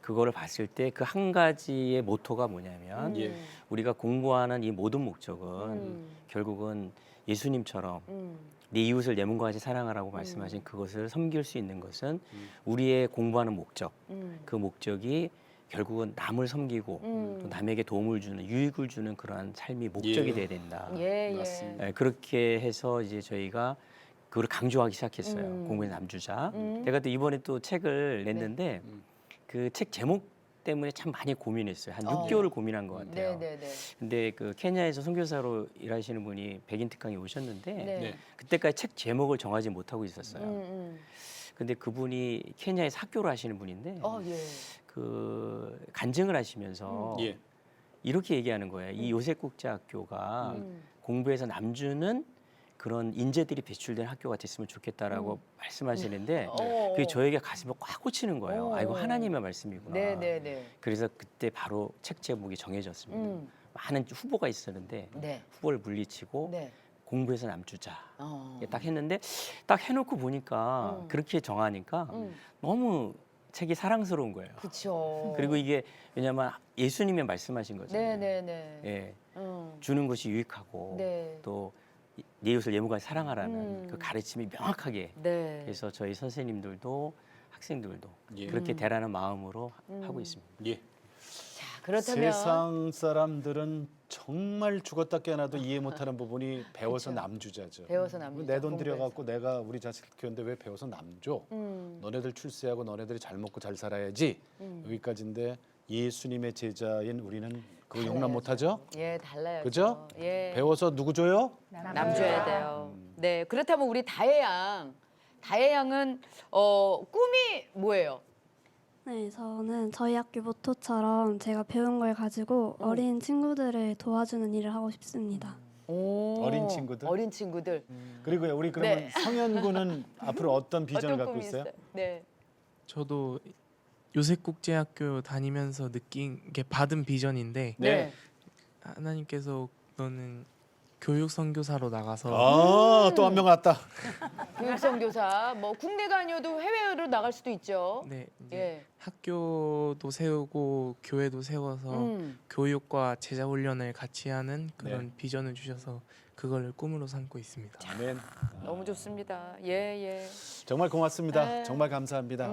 Speaker 3: 그거를 봤을 때 그 한 가지의 모토가 뭐냐면
Speaker 1: 예.
Speaker 3: 우리가 공부하는 이 모든 목적은 결국은 예수님처럼 네 이웃을 내 몸과 같이 사랑하라고 말씀하신 그것을 섬길 수 있는 것은 우리의 공부하는 목적 그 목적이 결국은 남을 섬기고 또 남에게 도움을 주는 유익을 주는 그러한 삶이 목적이
Speaker 1: 예.
Speaker 3: 돼야 된다.
Speaker 2: 예.
Speaker 1: 맞습니다.
Speaker 3: 예, 그렇게 해서 이제 저희가 그걸 강조하기 시작했어요. 공부의 남주자. 내가 또 이번에 또 책을 냈는데 그 책 제목 때문에 참 많이 고민했어요. 한 6개월을 고민한 것 같아요.
Speaker 2: 네.
Speaker 3: 근데 그 케냐에서 선교사로 일하시는 분이 백인 특강에 오셨는데
Speaker 2: 네.
Speaker 3: 그때까지 책 제목을 정하지 못하고 있었어요.
Speaker 2: 음.
Speaker 3: 근데 그분이 케냐에서 학교를 하시는 분인데
Speaker 2: 예.
Speaker 3: 그 간증을 하시면서
Speaker 1: 예.
Speaker 3: 이렇게 얘기하는 거예요. 이 요셉국제학교가 공부에서 남주는 그런 인재들이 배출된 학교가 됐으면 좋겠다라고 말씀하시는데 그게 저에게 가슴에 꽉 꽂히는 거예요. 아이고 하나님의 말씀이구나.
Speaker 2: 네.
Speaker 3: 그래서 그때 바로 책 제목이 정해졌습니다. 많은 후보가 있었는데
Speaker 2: 네.
Speaker 3: 후보를 물리치고
Speaker 2: 네.
Speaker 3: 공부에서 남주자
Speaker 2: 어.
Speaker 3: 딱 했는데 딱 해놓고 보니까 그렇게 정하니까 너무 책이 사랑스러운 거예요.
Speaker 2: 그렇죠.
Speaker 3: 그리고 이게 왜냐하면 예수님이 말씀하신 거잖아요.
Speaker 2: 네네네.
Speaker 3: 예, 주는 것이 유익하고
Speaker 2: 네.
Speaker 3: 또 네 이웃을 내 몸과 사랑하라는 그 가르침이 명확하게
Speaker 2: 네.
Speaker 3: 그래서 저희 선생님들도 학생들도
Speaker 1: 예.
Speaker 3: 그렇게 대라는 마음으로 하고 있습니다.
Speaker 1: 예.
Speaker 2: 자, 그렇다면
Speaker 1: 세상 사람들은 정말 죽었다 깨어나도 이해 못하는 부분이 배워서
Speaker 2: 그쵸.
Speaker 1: 남주자죠.
Speaker 2: 배워서 남주자,
Speaker 1: 내 돈
Speaker 2: 공부해서.
Speaker 1: 들여갖고 내가 우리 자식 키웠는데 왜 배워서 남줘? 너네들 출세하고 너네들이 잘 먹고 잘 살아야지. 여기까지인데 예수님의 제자인 우리는 그거 용납 못하죠?
Speaker 2: 예, 달라요.
Speaker 1: 그죠?
Speaker 2: 예.
Speaker 1: 배워서 누구 줘요?
Speaker 2: 남줘야 돼요. 네, 그렇다면 우리 다혜양은 꿈이 뭐예요?
Speaker 7: 네, 저는 저희 학교 모토처럼 제가 배운 걸 가지고 어린 친구들을 도와주는 일을 하고 싶습니다.
Speaker 1: 어린 친구들?
Speaker 2: 어린 친구들.
Speaker 1: 그리고요, 우리 그러면
Speaker 2: 네.
Speaker 1: 성현군은 앞으로 어떤 비전을
Speaker 2: 어떤
Speaker 1: 갖고
Speaker 2: 꿈이
Speaker 1: 있어요?
Speaker 2: 네.
Speaker 8: 저도 요셉국제학교 다니면서 느낀 게 받은 비전인데
Speaker 1: 네.
Speaker 8: 하나님께서 너는 교육 선교사로 나가서
Speaker 1: 또 한 명 왔다.
Speaker 2: 교육 선교사 뭐 국내가 아니어도 해외로 나갈 수도 있죠.
Speaker 8: 네, 이제
Speaker 2: 예.
Speaker 8: 학교도 세우고 교회도 세워서 교육과 제자 훈련을 같이 하는 그런 비전을 주셔서 그걸 꿈으로 삼고 있습니다.
Speaker 1: 아멘.
Speaker 2: 너무 좋습니다. 예.
Speaker 1: 정말 고맙습니다.
Speaker 2: 네.
Speaker 1: 정말 감사합니다.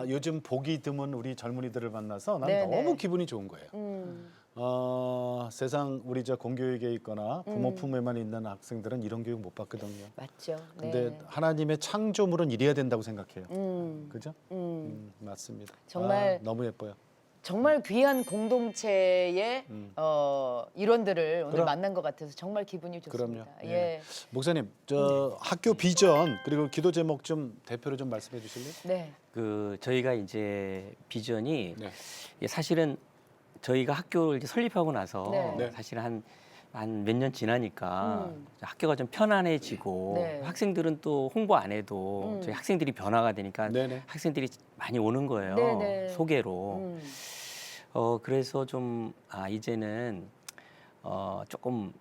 Speaker 1: 요즘 보기 드문 우리 젊은이들을 만나서 난
Speaker 2: 네,
Speaker 1: 너무
Speaker 2: 네.
Speaker 1: 기분이 좋은 거예요. 세상 우리 저 공교육에 있거나 부모 품에만 있는 학생들은 이런 교육 못 받거든요.
Speaker 2: 맞죠.
Speaker 1: 근데
Speaker 2: 네.
Speaker 1: 하나님의 창조물은 이래야 된다고 생각해요.
Speaker 2: 음.
Speaker 1: 그죠? 맞습니다.
Speaker 2: 정말
Speaker 1: 너무 예뻐요.
Speaker 2: 정말 귀한 공동체의 일원들을 오늘
Speaker 1: 그럼.
Speaker 2: 만난 것 같아서 정말 기분이 좋습니다.
Speaker 1: 그럼요.
Speaker 2: 예.
Speaker 1: 목사님, 저 학교 비전 그리고 기도 제목 좀 대표로 좀 말씀해 주실래요?
Speaker 2: 네.
Speaker 3: 그 저희가 이제 비전이
Speaker 1: 네.
Speaker 3: 사실은 저희가 학교를 이제 설립하고 나서
Speaker 2: 네.
Speaker 3: 사실 한 몇 년 지나니까 학교가 좀 편안해지고
Speaker 2: 네.
Speaker 3: 학생들은 또 홍보 안 해도 저희 학생들이 변화가 되니까
Speaker 1: 네네.
Speaker 3: 학생들이 많이 오는 거예요.
Speaker 2: 네네.
Speaker 3: 소개로. 그래서 좀 이제는 조금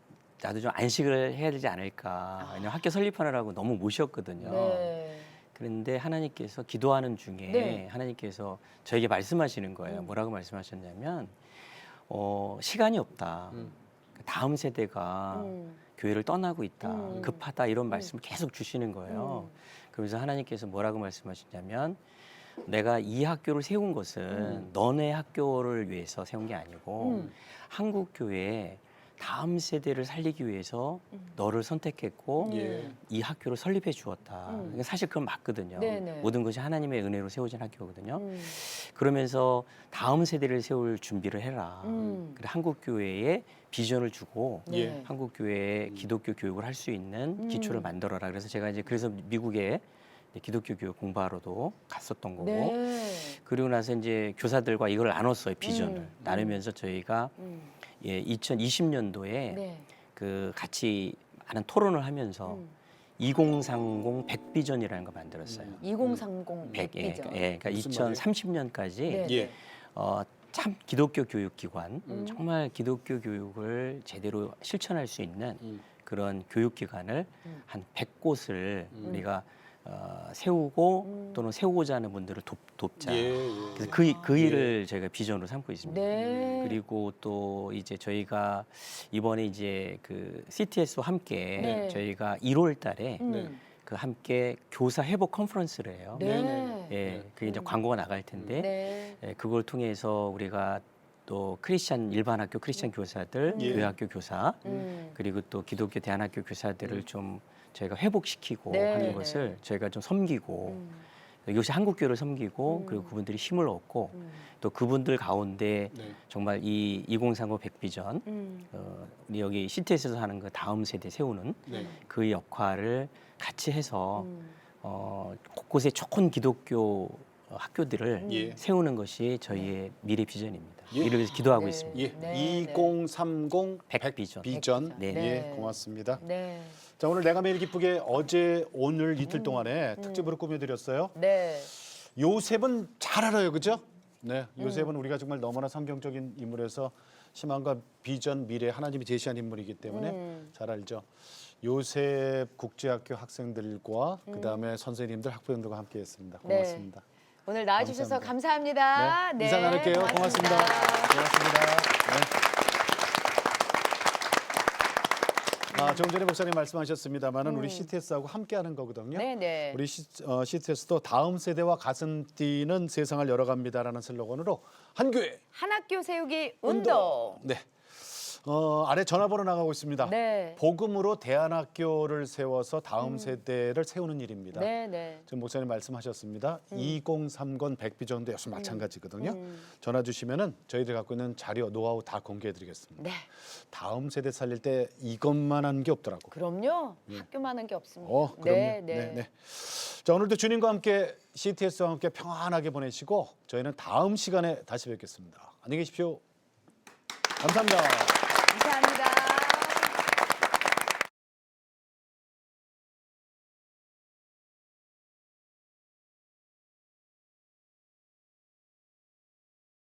Speaker 3: 나도 좀 안식을 해야 되지 않을까. 왜냐면 학교 설립하느라고 너무 모셨거든요.
Speaker 2: 네.
Speaker 3: 그런데 하나님께서 기도하는 중에
Speaker 2: 네.
Speaker 3: 하나님께서 저에게 말씀하시는 거예요. 뭐라고 말씀하셨냐면 시간이 없다. 다음 세대가 교회를 떠나고 있다. 급하다. 이런 말씀을 계속 주시는 거예요. 그러면서 하나님께서 뭐라고 말씀하시냐면 내가 이 학교를 세운 것은 너네 학교를 위해서 세운 게 아니고 한국 교회에 다음 세대를 살리기 위해서 너를 선택했고
Speaker 1: 예.
Speaker 3: 이 학교를 설립해 주었다. 그러니까 사실 그건 맞거든요.
Speaker 2: 네네.
Speaker 3: 모든 것이 하나님의 은혜로 세워진 학교거든요. 그러면서 다음 세대를 세울 준비를 해라. 그래, 한국 교회에 비전을 주고
Speaker 1: 예.
Speaker 3: 한국 교회에 기독교 교육을 할 수 있는 기초를 만들어라. 그래서 제가 이제 그래서 미국에 기독교 교육 공부하러도 갔었던 거고
Speaker 2: 네.
Speaker 3: 그리고 나서 이제 교사들과 이걸 나눴어요. 비전을 나누면서 저희가 2020년도에
Speaker 2: 네.
Speaker 3: 그 같이 많은 토론을 하면서 2030 100비전이라는 거 만들었어요.
Speaker 2: 2030
Speaker 3: 100,
Speaker 2: 100비전.
Speaker 3: 그러니까
Speaker 1: 무슨
Speaker 3: 2030년까지
Speaker 2: 네.
Speaker 1: 예.
Speaker 3: 참 기독교 교육기관, 정말 기독교 교육을 제대로 실천할 수 있는 그런 교육기관을 한 100곳을 우리가 세우고 또는 세우고자 하는 분들을 돕자.
Speaker 1: 예.
Speaker 3: 그래서 그 일을 저희가 비전으로 삼고 있습니다.
Speaker 2: 네.
Speaker 3: 그리고 또 이제 저희가 이번에 이제 그 CTS와 함께
Speaker 2: 네.
Speaker 3: 저희가 1월 달에
Speaker 1: 네.
Speaker 3: 그 함께 교사 회복 컨퍼런스를 해요.
Speaker 2: 네.
Speaker 3: 예, 그게 이제 광고가 나갈 텐데
Speaker 2: 네.
Speaker 3: 예, 그걸 통해서 우리가 또 크리스찬 일반 학교 크리스찬 교사들,
Speaker 1: 예.
Speaker 3: 교회학교 교사 그리고 또 기독교 대안학교 교사들을 좀 저희가 회복시키고
Speaker 2: 네,
Speaker 3: 하는
Speaker 2: 네.
Speaker 3: 것을 저희가 좀 섬기고 이것이 한국교회를 섬기고 그리고 그분들이 힘을 얻고 또 그분들 가운데
Speaker 1: 네.
Speaker 3: 정말 이 2030 100비전 우리 여기 CTS에서 하는 그 다음 세대 세우는
Speaker 1: 네.
Speaker 3: 그 역할을 같이 해서 곳곳에 좋은 기독교 학교들을
Speaker 1: 예.
Speaker 3: 세우는 것이 저희의 미래 비전입니다.
Speaker 1: 예.
Speaker 3: 이를 위해서 기도하고
Speaker 2: 네.
Speaker 3: 있습니다.
Speaker 1: 예.
Speaker 2: 네,
Speaker 1: 2030
Speaker 3: 100비전.
Speaker 1: 비전.
Speaker 3: 네.
Speaker 1: 예. 고맙습니다.
Speaker 2: 네.
Speaker 1: 자, 오늘 내가 매일 기쁘게 어제 오늘 이틀 동안에 특집으로 꾸며드렸어요.
Speaker 2: 네.
Speaker 1: 요셉은 잘 알아요, 그죠? 네, 요셉은 우리가 정말 너무나 성경적인 인물에서 희망과 비전, 미래 하나님이 제시한 인물이기 때문에 잘 알죠. 요셉 국제학교 학생들과 그다음에 선생님들, 학부형들과 함께했습니다.
Speaker 2: 네.
Speaker 1: 고맙습니다.
Speaker 2: 오늘 나와주셔서 감사합니다.
Speaker 1: 네, 인사 나눌게요. 고맙습니다. 고맙습니다. 네. 좀 전에 목사님 말씀하셨습니다만은 우리 CTS하고 함께하는 거거든요.
Speaker 2: 네네.
Speaker 1: 우리 CTS도 다음 세대와 가슴 뛰는 세상을 열어갑니다라는 슬로건으로 한 교회
Speaker 2: 한 학교 세우기 운동.
Speaker 1: 네. 아래 전화번호 나가고 있습니다.
Speaker 2: 네.
Speaker 1: 복음으로 대안학교를 세워서 다음 세대를 세우는 일입니다.
Speaker 2: 네네.
Speaker 1: 지금 목사님 말씀하셨습니다. 2030 100비전도 역시 마찬가지거든요. 전화 주시면은 저희들이 갖고 있는 자료, 노하우 다 공개해드리겠습니다.
Speaker 2: 네.
Speaker 1: 다음 세대 살릴 때 이것만 한 게 없더라고.
Speaker 2: 그럼요. 학교만 한 게 없습니다.
Speaker 1: 그럼요.
Speaker 2: 네,
Speaker 1: 네. 자, 오늘도 주님과 함께 CTS와 함께 평안하게 보내시고 저희는 다음 시간에 다시 뵙겠습니다. 안녕히 계십시오. 감사합니다.
Speaker 2: 감사합니다.